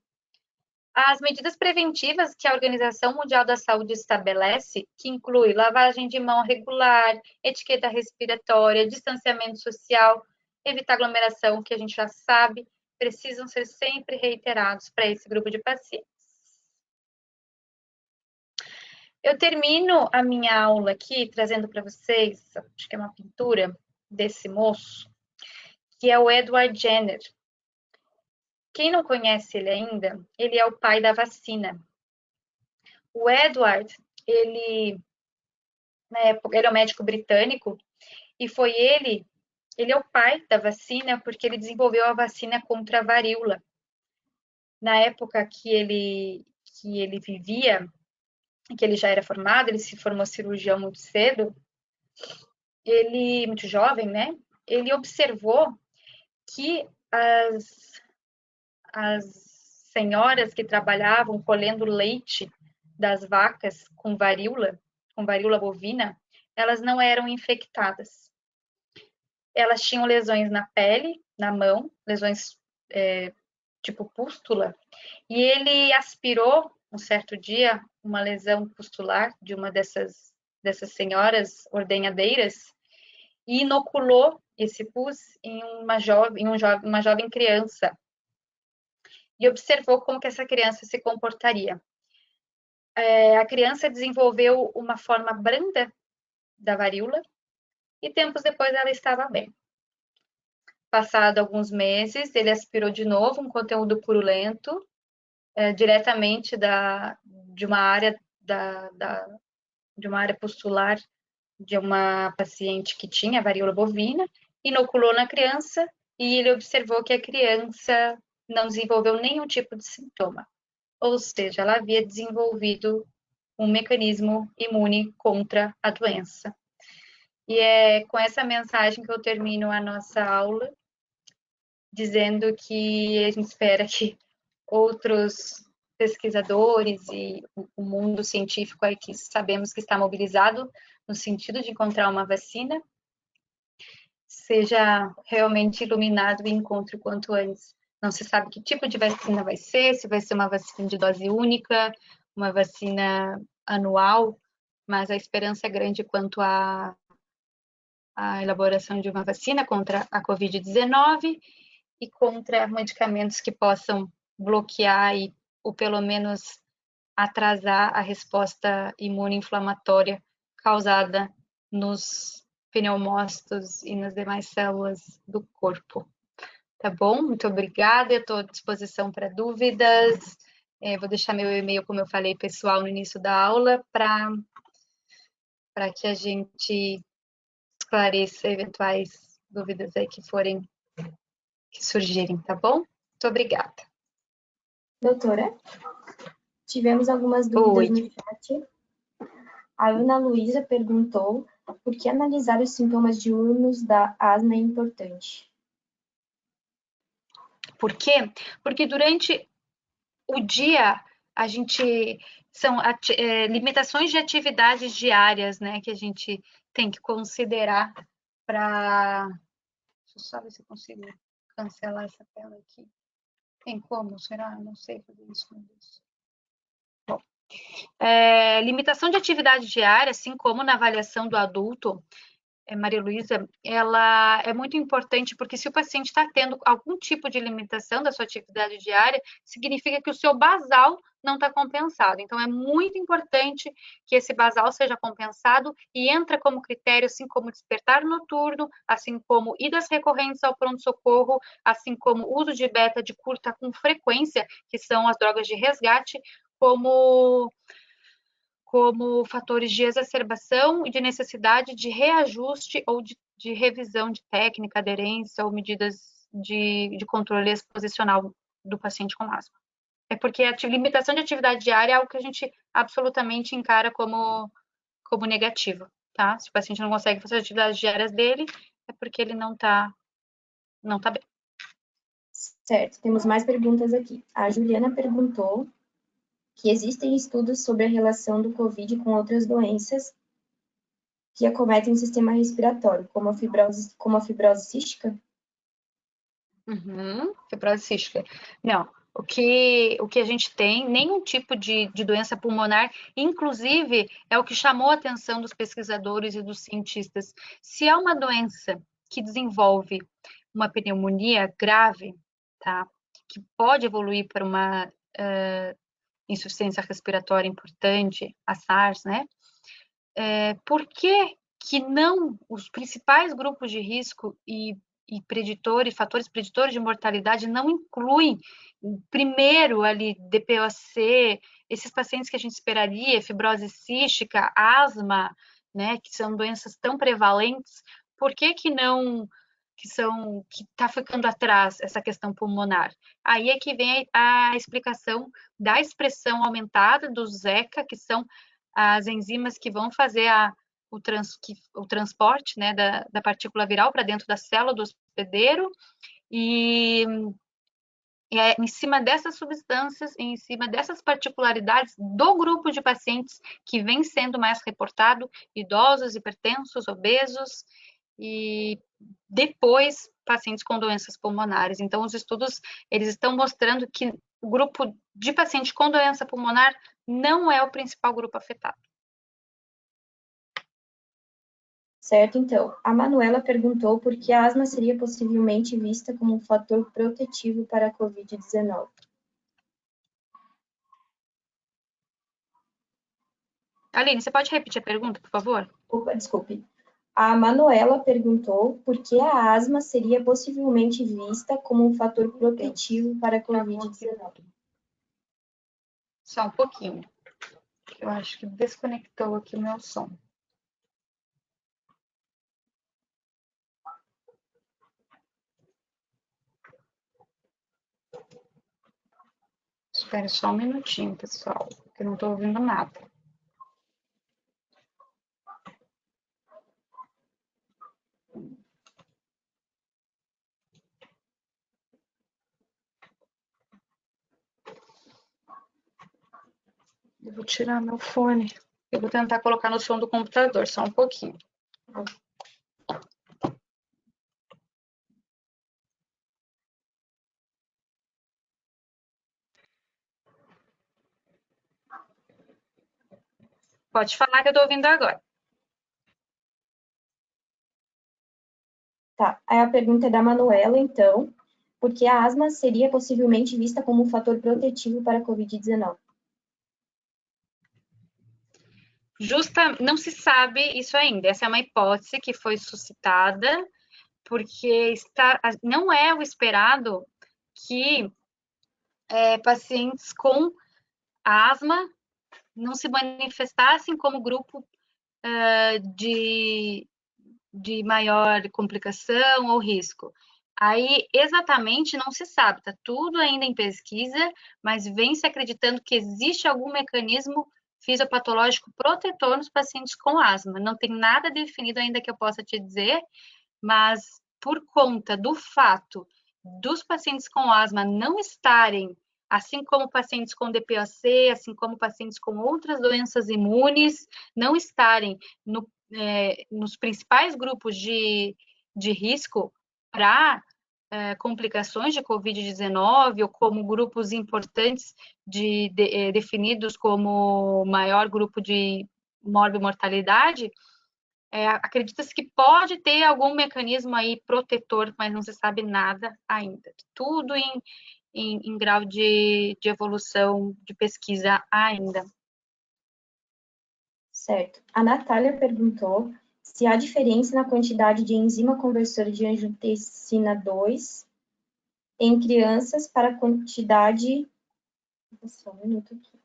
As medidas preventivas que a Organização Mundial da Saúde estabelece, que inclui lavagem de mão regular, etiqueta respiratória, distanciamento social, evitar aglomeração, que a gente já sabe, precisam ser sempre reiterados para esse grupo de pacientes. Eu termino a minha aula aqui trazendo para vocês, acho que é uma pintura desse moço, que é o Edward Jenner. Quem não conhece ele ainda, ele é o pai da vacina. O Edward, na época, ele é um médico britânico e foi ele é o pai da vacina porque ele desenvolveu a vacina contra a varíola. Na época que ele vivia, que ele já era formado, ele se formou cirurgião muito cedo, ele, muito jovem, né? Ele observou que as senhoras que trabalhavam colhendo leite das vacas com varíola bovina, elas não eram infectadas. Elas tinham lesões na pele, na mão, lesões tipo pústula, e ele aspirou, um certo dia, uma lesão pustular de uma dessas senhoras ordenhadeiras e inoculou esse pus em uma jovem criança e observou como que essa criança se comportaria. A criança desenvolveu uma forma branda da varíola e tempos depois ela estava bem. Passado alguns meses, ele aspirou de novo um conteúdo purulento, diretamente de uma área pustular de uma paciente que tinha varíola bovina, inoculou na criança e ele observou que a criança não desenvolveu nenhum tipo de sintoma. Ou seja, ela havia desenvolvido um mecanismo imune contra a doença. E é com essa mensagem que eu termino a nossa aula, dizendo que a gente espera que outros pesquisadores e o mundo científico aí que sabemos que está mobilizado no sentido de encontrar uma vacina, seja realmente iluminado e encontre o quanto antes. Não se sabe que tipo de vacina vai ser, se vai ser uma vacina de dose única, uma vacina anual, mas a esperança é grande quanto à elaboração de uma vacina contra a Covid-19 e contra medicamentos que possam bloquear ou pelo menos atrasar a resposta imune-inflamatória causada nos pneumócitos e nas demais células do corpo. Tá bom? Muito obrigada, eu estou à disposição para dúvidas. Vou deixar meu e-mail, como eu falei, pessoal, no início da aula, para que a gente esclareça eventuais dúvidas aí que surgirem, tá bom? Muito obrigada. Doutora, tivemos algumas dúvidas no chat. A Ana Luísa perguntou por que analisar os sintomas diurnos da asma é importante. Por quê? Porque durante o dia a gente são limitações de atividades diárias, né, que a gente tem que considerar para. Deixa eu só ver se eu consigo cancelar essa tela aqui. Tem como? Será? Não sei fazer isso, meu Deus. Bom, limitação de atividade diária, assim como na avaliação do adulto, Maria Luísa, ela é muito importante porque se o paciente está tendo algum tipo de limitação da sua atividade diária, significa que o seu basal não está compensado. Então, é muito importante que esse basal seja compensado e entra como critério, assim como despertar noturno, assim como idas recorrentes ao pronto-socorro, assim como uso de beta de curta com frequência, que são as drogas de resgate, como fatores de exacerbação e de necessidade de reajuste ou de revisão de técnica, aderência ou medidas de controle exposicional do paciente com asma. É porque a limitação de atividade diária é algo que a gente absolutamente encara como negativo, tá? Se o paciente não consegue fazer as atividades diárias dele, é porque ele não tá bem. Certo, temos mais perguntas aqui. A Juliana perguntou que existem estudos sobre a relação do COVID com outras doenças que acometem o sistema respiratório, como a fibrose cística? Fibrose cística. Não, o que a gente tem, nenhum tipo de doença pulmonar, inclusive é o que chamou a atenção dos pesquisadores e dos cientistas. Se é uma doença que desenvolve uma pneumonia grave, tá? Que pode evoluir para uma insuficiência respiratória importante, a SARS, né? Por que não os principais grupos de risco e preditores, fatores preditores de mortalidade não incluem primeiro ali DPOC, esses pacientes que a gente esperaria, fibrose cística, asma, né, que são doenças tão prevalentes, por que não que está ficando atrás essa questão pulmonar? Aí é que vem a explicação da expressão aumentada do Zeca, que são as enzimas que vão fazer o transporte, né, da partícula viral para dentro da célula do hospedeiro, e é em cima dessas substâncias, em cima dessas particularidades do grupo de pacientes que vem sendo mais reportado, idosos, hipertensos, obesos, e depois pacientes com doenças pulmonares. Então, os estudos, eles estão mostrando que o grupo de pacientes com doença pulmonar não é o principal grupo afetado. Certo, então. A Manuela perguntou por que a asma seria possivelmente vista como um fator protetivo para a Covid-19. Aline, você pode repetir a pergunta, por favor? Opa, desculpe. A Manuela perguntou por que a asma seria possivelmente vista como um fator protetivo para a Covid-19. Só um pouquinho. Eu acho que desconectou aqui o meu som. Espere só um minutinho, pessoal, porque eu não estou ouvindo nada. Eu vou tirar meu fone. Eu vou tentar colocar no som do computador, só um pouquinho. Pode falar que eu estou ouvindo agora. Tá, aí a pergunta é da Manuela, então, por que a asma seria possivelmente vista como um fator protetivo para a Covid-19? Não se sabe isso ainda. Essa é uma hipótese que foi suscitada, porque não é o esperado que pacientes com asma não se manifestassem como grupo de maior complicação ou risco. Aí, exatamente, não se sabe, está tudo ainda em pesquisa, mas vem se acreditando que existe algum mecanismo fisiopatológico protetor nos pacientes com asma. Não tem nada definido ainda que eu possa te dizer, mas por conta do fato dos pacientes com asma não estarem, assim como pacientes com DPOC, assim como pacientes com outras doenças imunes, não estarem nos principais grupos de risco para complicações de Covid-19 ou como grupos importantes definidos como maior grupo de morbimortalidade, acredita-se que pode ter algum mecanismo aí protetor, mas não se sabe nada ainda. Tudo em grau de evolução, de pesquisa ainda. Certo. A Natália perguntou se há diferença na quantidade de enzima conversora de angiotensina 2 em crianças para a quantidade... Só um minuto aqui.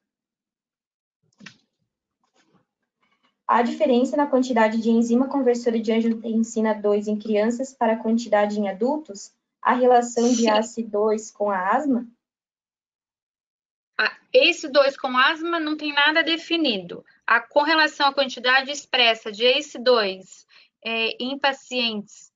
Há diferença na quantidade de enzima conversora de angiotensina 2 em crianças para a quantidade em adultos? A relação de ACE2 com a asma? ACE2 com asma não tem nada definido. Com relação à quantidade expressa de ACE2 em pacientes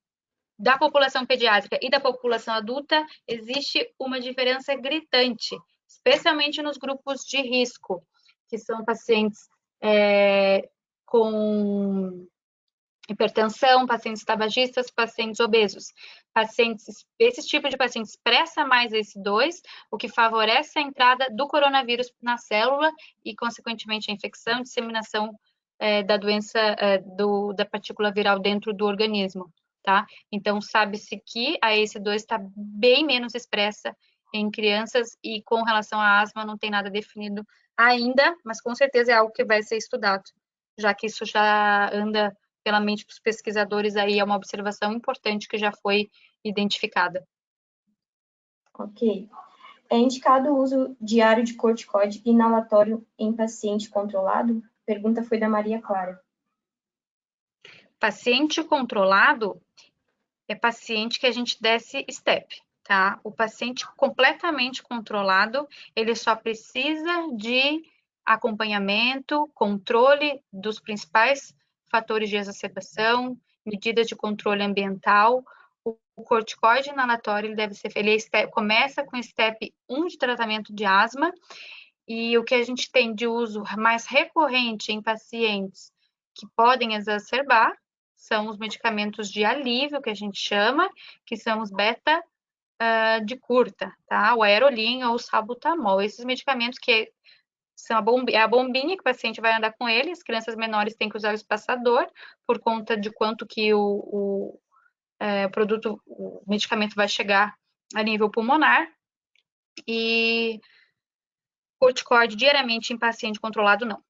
da população pediátrica e da população adulta, existe uma diferença gritante, especialmente nos grupos de risco, que são pacientes com hipertensão, pacientes tabagistas, pacientes obesos. esse tipo de paciente expressa mais ACE2, o que favorece a entrada do coronavírus na célula e, consequentemente, a infecção e disseminação da doença da partícula viral dentro do organismo, tá? Então, sabe-se que a ACE2 está bem menos expressa em crianças e, com relação à asma, não tem nada definido ainda, mas com certeza é algo que vai ser estudado, já que isso já anda pela mente dos pesquisadores, aí é uma observação importante que já foi identificada. Ok. É indicado o uso diário de corticoide inalatório em paciente controlado? A pergunta foi da Maria Clara. Paciente controlado é paciente que a gente desce step, tá? O paciente completamente controlado, ele só precisa de acompanhamento, controle dos principais fatores de exacerbação, medidas de controle ambiental. O corticoide inalatório, ele deve ser, começa com step 1 de tratamento de asma, e o que a gente tem de uso mais recorrente em pacientes que podem exacerbar são os medicamentos de alívio, que a gente chama, que são os beta de curta, tá? O aerolim ou o salbutamol. Esses medicamentos que são a bombinha que o paciente vai andar com ele, as crianças menores têm que usar o espaçador, por conta de quanto que o medicamento vai chegar a nível pulmonar, e corticoide diariamente em paciente controlado, não.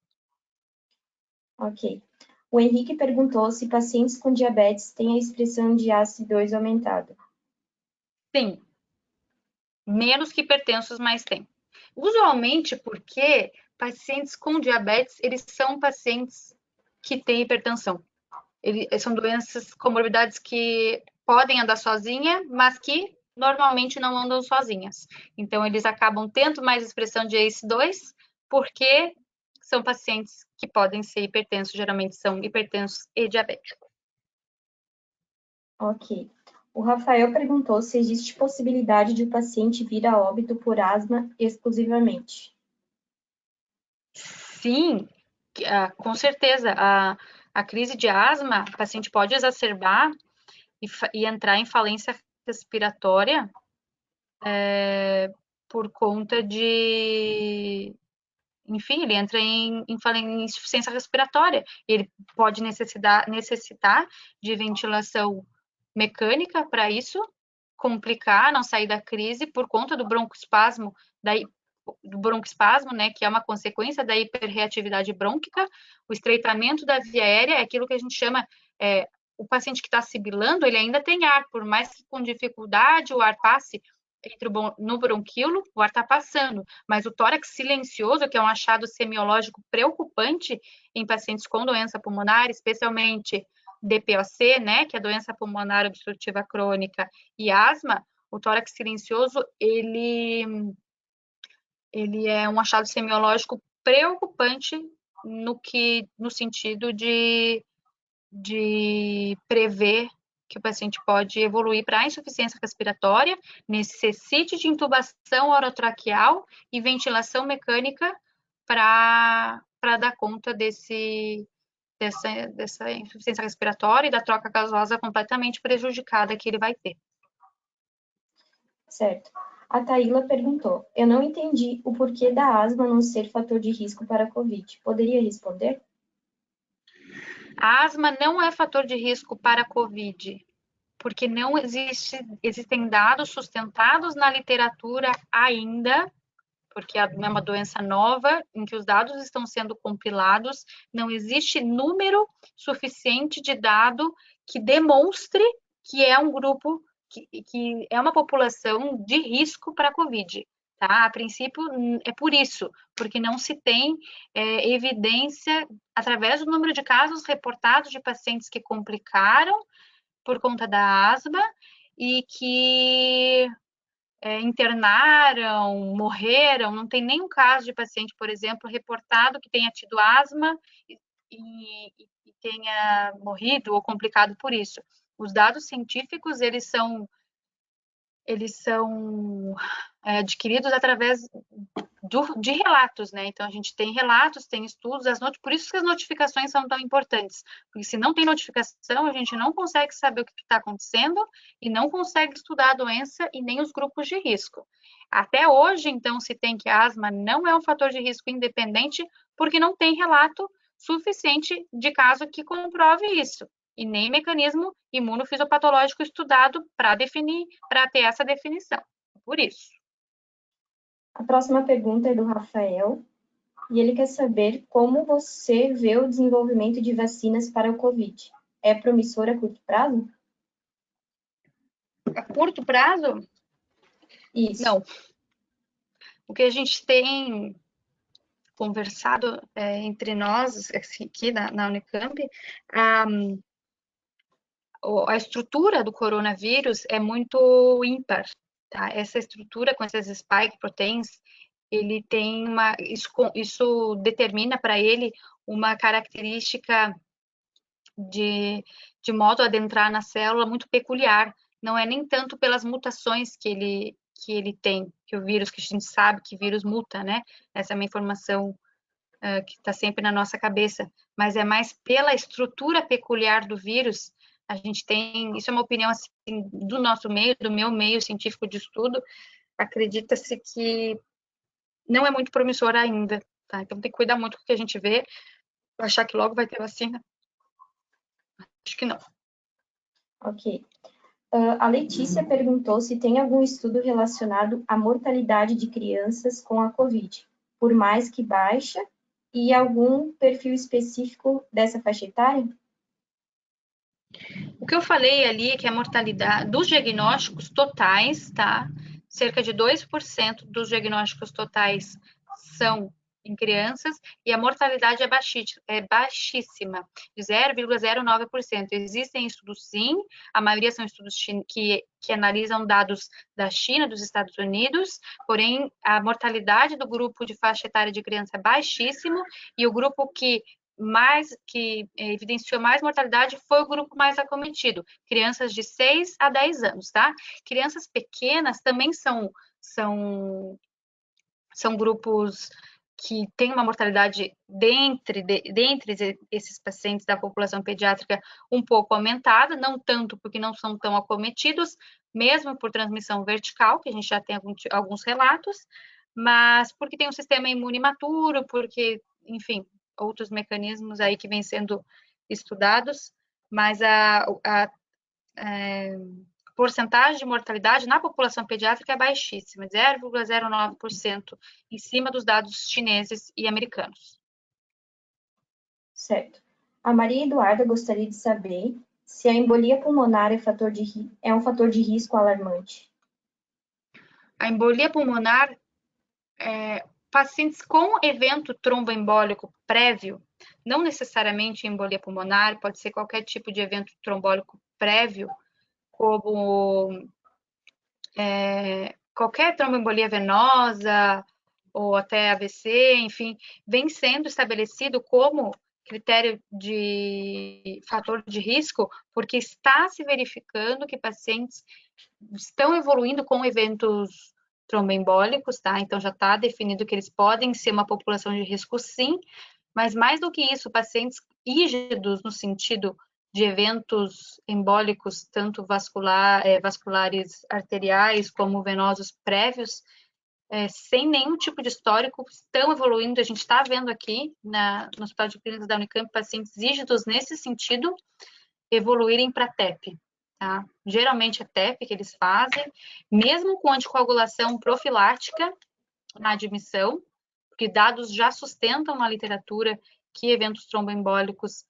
Ok. O Henrique perguntou se pacientes com diabetes têm a expressão de ACE2 aumentada. Sim. Menos que hipertensos, mas tem. Usualmente porque pacientes com diabetes, eles são pacientes que têm hipertensão. São doenças, comorbidades que podem andar sozinha, mas que normalmente não andam sozinhas. Então, eles acabam tendo mais expressão de ACE2, porque são pacientes que podem ser hipertensos, geralmente são hipertensos e diabéticos. Ok. O Rafael perguntou se existe possibilidade de o paciente vir a óbito por asma exclusivamente. Sim, com certeza. A crise de asma, o paciente pode exacerbar e entrar em falência respiratória por conta de. Enfim, ele entra em insuficiência respiratória. Ele pode necessitar de ventilação mecânica para isso, complicar, não sair da crise por conta do broncoespasmo, né, que é uma consequência da hiperreatividade brônquica. O estreitamento da via aérea é aquilo que a gente chama, o paciente que está sibilando, ele ainda tem ar, por mais que com dificuldade o ar passe no bronquíolo, o ar está passando, mas o tórax silencioso, que é um achado semiológico preocupante em pacientes com doença pulmonar, especialmente DPOC, né, que é a doença pulmonar obstrutiva crônica, e asma, o tórax silencioso, ele é um achado semiológico preocupante no sentido de prever que o paciente pode evoluir para insuficiência respiratória, necessite de intubação orotraqueal e ventilação mecânica para dar conta dessa insuficiência respiratória e da troca gasosa completamente prejudicada que ele vai ter. Certo. A Taíla perguntou: eu não entendi o porquê da asma não ser fator de risco para a Covid. Poderia responder? A asma não é fator de risco para a Covid, porque não existem dados sustentados na literatura ainda, porque é uma doença nova, em que os dados estão sendo compilados, não existe número suficiente de dado que demonstre que é um grupo, que é uma população de risco para a Covid. Tá? A princípio, é por isso, porque não se tem evidência, através do número de casos reportados de pacientes que complicaram por conta da asma e que internaram, morreram, não tem nenhum caso de paciente, por exemplo, reportado que tenha tido asma e tenha morrido ou complicado por isso. Os dados científicos, eles eles são adquiridos através de relatos, né? Então, a gente tem relatos, tem estudos, por isso que as notificações são tão importantes, porque se não tem notificação, a gente não consegue saber o que está acontecendo e não consegue estudar a doença e nem os grupos de risco. Até hoje, então, se tem que a asma não é um fator de risco independente, porque não tem relato suficiente de caso que comprove isso, e nem mecanismo imunofisiopatológico estudado para definir, para ter essa definição. Por isso. A próxima pergunta é do Rafael, e ele quer saber como você vê o desenvolvimento de vacinas para o Covid. É promissor a curto prazo? A curto prazo? Isso. Não. O que a gente tem conversado entre nós aqui na Unicamp, a estrutura do coronavírus é muito ímpar. Tá? Essa estrutura com essas spike proteins, ele tem isso determina para ele uma característica de modo a adentrar na célula muito peculiar. Não é nem tanto pelas mutações que ele tem, que o vírus, que a gente sabe que vírus muta, né? Essa é uma informação que está sempre na nossa cabeça, mas é mais pela estrutura peculiar do vírus. A gente tem, isso é uma opinião assim, do nosso meio, do meu meio científico de estudo, acredita-se que não é muito promissor ainda, tá? Então tem que cuidar muito com o que a gente vê, achar que logo vai ter vacina. Acho que não. Ok. A Letícia perguntou se tem algum estudo relacionado à mortalidade de crianças com a COVID, por mais que baixa, e algum perfil específico dessa faixa etária? O que eu falei ali é que a mortalidade dos diagnósticos totais, tá? Cerca de 2% dos diagnósticos totais são em crianças e a mortalidade é baixíssima, de 0,09%. Existem estudos, sim, a maioria são estudos que analisam dados da China, dos Estados Unidos, porém, a mortalidade do grupo de faixa etária de criança é baixíssimo e o grupo que evidenciou mais mortalidade foi o grupo mais acometido, crianças de 6 a 10 anos, tá? Crianças pequenas também são grupos que têm uma mortalidade dentre esses pacientes da população pediátrica um pouco aumentada, não tanto porque não são tão acometidos, mesmo por transmissão vertical, que a gente já tem alguns relatos, mas porque tem um sistema imune imaturo, porque, enfim, outros mecanismos aí que vêm sendo estudados, mas a porcentagem de mortalidade na população pediátrica é baixíssima, 0,09%, em cima dos dados chineses e americanos. Certo. A Maria Eduarda gostaria de saber se a embolia pulmonar é um fator de risco alarmante. A embolia pulmonar, pacientes com evento tromboembólico prévio, não necessariamente embolia pulmonar, pode ser qualquer tipo de evento trombólico prévio, como qualquer tromboembolia venosa ou até AVC, enfim, vem sendo estabelecido como critério de fator de risco, porque está se verificando que pacientes estão evoluindo com eventos tromboembólicos, tá? Então já está definido que eles podem ser uma população de risco, sim, mas mais do que isso, pacientes rígidos no sentido de eventos embólicos, tanto vasculares arteriais como venosos prévios, sem nenhum tipo de histórico, estão evoluindo. A gente está vendo aqui no Hospital de Clínicas da Unicamp pacientes rígidos nesse sentido evoluírem para TEP. Tá? Geralmente é TEP que eles fazem, mesmo com anticoagulação profilática na admissão, porque dados já sustentam na literatura que eventos tromboembólicos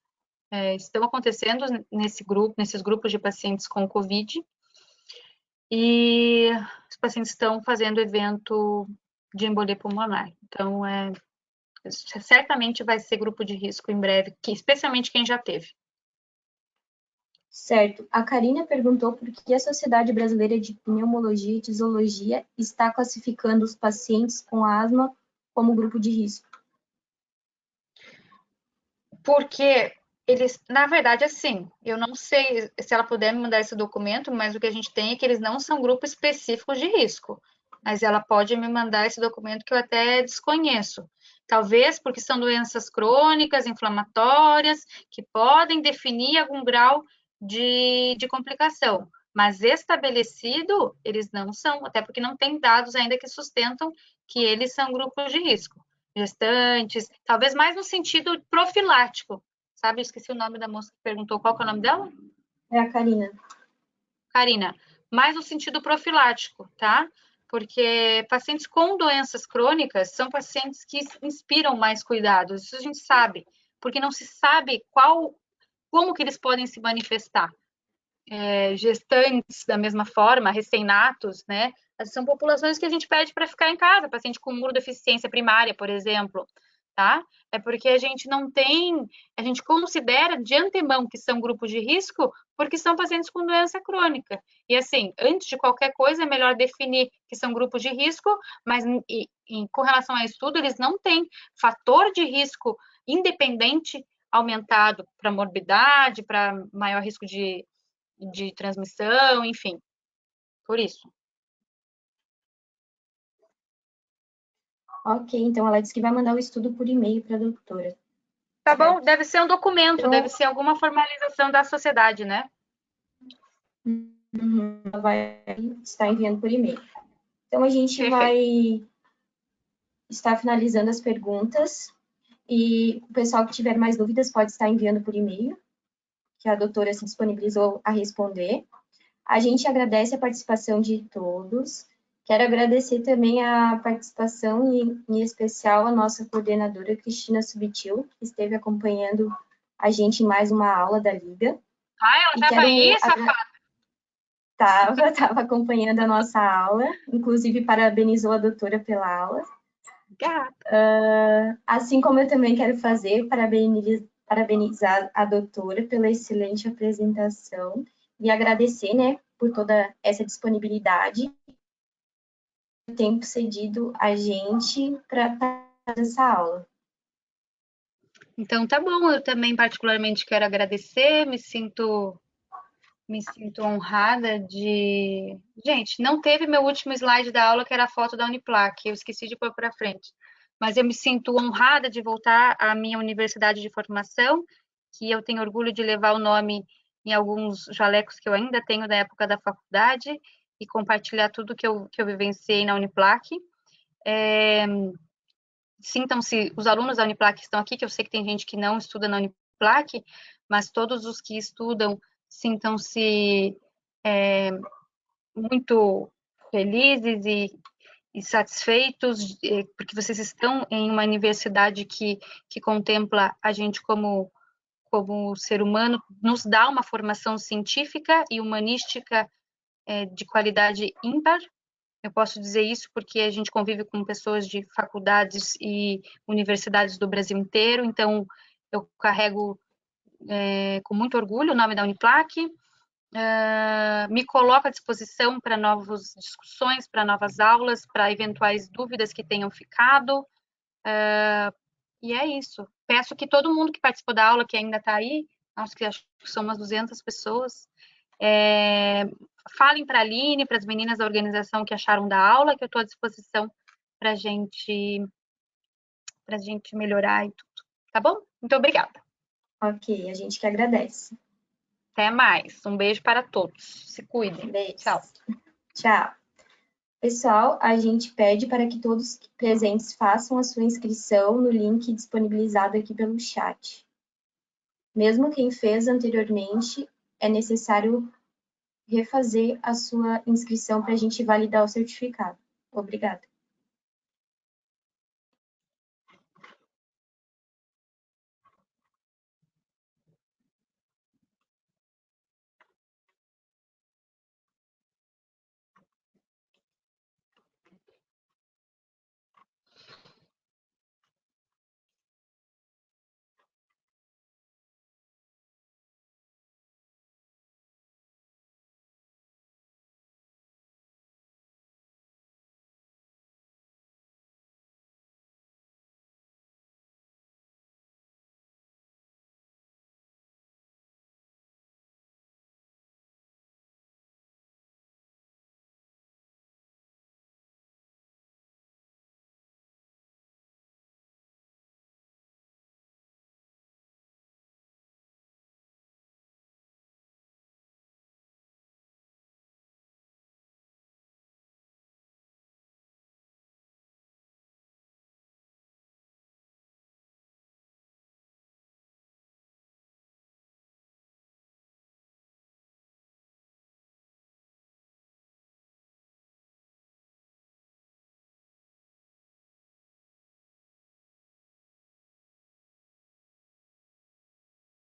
estão acontecendo nesses grupos de pacientes com COVID, e os pacientes estão fazendo evento de embolia pulmonar. Então, certamente vai ser grupo de risco em breve, especialmente quem já teve. Certo. A Karina perguntou por que a Sociedade Brasileira de Pneumologia e Tisologia está classificando os pacientes com asma como grupo de risco. Porque Eles, na verdade, assim, eu não sei se ela puder me mandar esse documento, mas o que a gente tem é que eles não são grupos específicos de risco. Mas ela pode me mandar esse documento que eu até desconheço. Talvez porque são doenças crônicas, inflamatórias, que podem definir algum grau de complicação. Mas estabelecido, eles não são, até porque não tem dados ainda que sustentam que eles são grupos de risco. Gestantes, talvez mais no sentido profilático, sabe? Esqueci o nome da moça que perguntou qual que é o nome dela? É a Karina. Karina, mais no sentido profilático, tá? Porque pacientes com doenças crônicas são pacientes que inspiram mais cuidados, isso a gente sabe, porque não se sabe como que eles podem se manifestar. Gestantes, da mesma forma, recém-natos, né? São populações que a gente pede para ficar em casa, paciente com imunodeficiência primária, por exemplo, tá? É porque a gente não tem, a gente considera de antemão que são grupos de risco porque são pacientes com doença crônica. E assim, antes de qualquer coisa, é melhor definir que são grupos de risco, mas com relação a estudo, eles não têm fator de risco independente aumentado para morbidade, para maior risco de transmissão, enfim, por isso. Ok, então ela disse que vai mandar o estudo por e-mail para a doutora. Tá bom, deve ser um documento, Então, deve ser alguma formalização da sociedade, né? Ela vai estar enviando por e-mail. Então, a gente Perfeito. vai estar finalizando as perguntas e o pessoal que tiver mais dúvidas pode estar enviando por e-mail, que a doutora se disponibilizou a responder. A gente agradece a participação de todos. Quero agradecer também a participação, em especial, a nossa coordenadora, Cristina Subtil, que esteve acompanhando a gente em mais uma aula da Liga. Ela estava aí, safada? Estava acompanhando a nossa aula, inclusive parabenizou a doutora pela aula. Assim como eu também quero fazer, parabenizar a doutora pela excelente apresentação e agradecer, né, por toda essa disponibilidade, o tempo cedido a gente para fazer essa aula. Então tá bom, eu também particularmente quero agradecer, me sinto honrada de... Gente, não teve meu último slide da aula, que era a foto da Uniplac, eu esqueci de pôr para frente. Mas eu me sinto honrada de voltar à minha universidade de formação, que eu tenho orgulho de levar o nome em alguns jalecos que eu ainda tenho da época da faculdade e compartilhar tudo que eu vivenciei na Uniplac. Sintam-se, os alunos da Uniplac que estão aqui, que eu sei que tem gente que não estuda na Uniplac, mas todos os que estudam sintam-se muito felizes e satisfeitos, porque vocês estão em uma universidade que contempla a gente como ser humano, nos dá uma formação científica e humanística de qualidade ímpar. Eu posso dizer isso porque a gente convive com pessoas de faculdades e universidades do Brasil inteiro, então eu carrego com muito orgulho o nome da Uniplac, me coloco à disposição para novas discussões, para novas aulas, para eventuais dúvidas que tenham ficado, e é isso. Peço que todo mundo que participou da aula, que ainda está aí, acho que são umas 200 pessoas, falem para a Aline, para as meninas da organização que acharam da aula, que eu estou à disposição para a gente melhorar e tudo. Tá bom? Muito obrigada. Ok, a gente que agradece. Até mais. Um beijo para todos. Se cuidem. Beijo. Tchau. Tchau. Pessoal, a gente pede para que todos presentes façam a sua inscrição no link disponibilizado aqui pelo chat. Mesmo quem fez anteriormente, é necessário refazer a sua inscrição para a gente validar o certificado. Obrigada.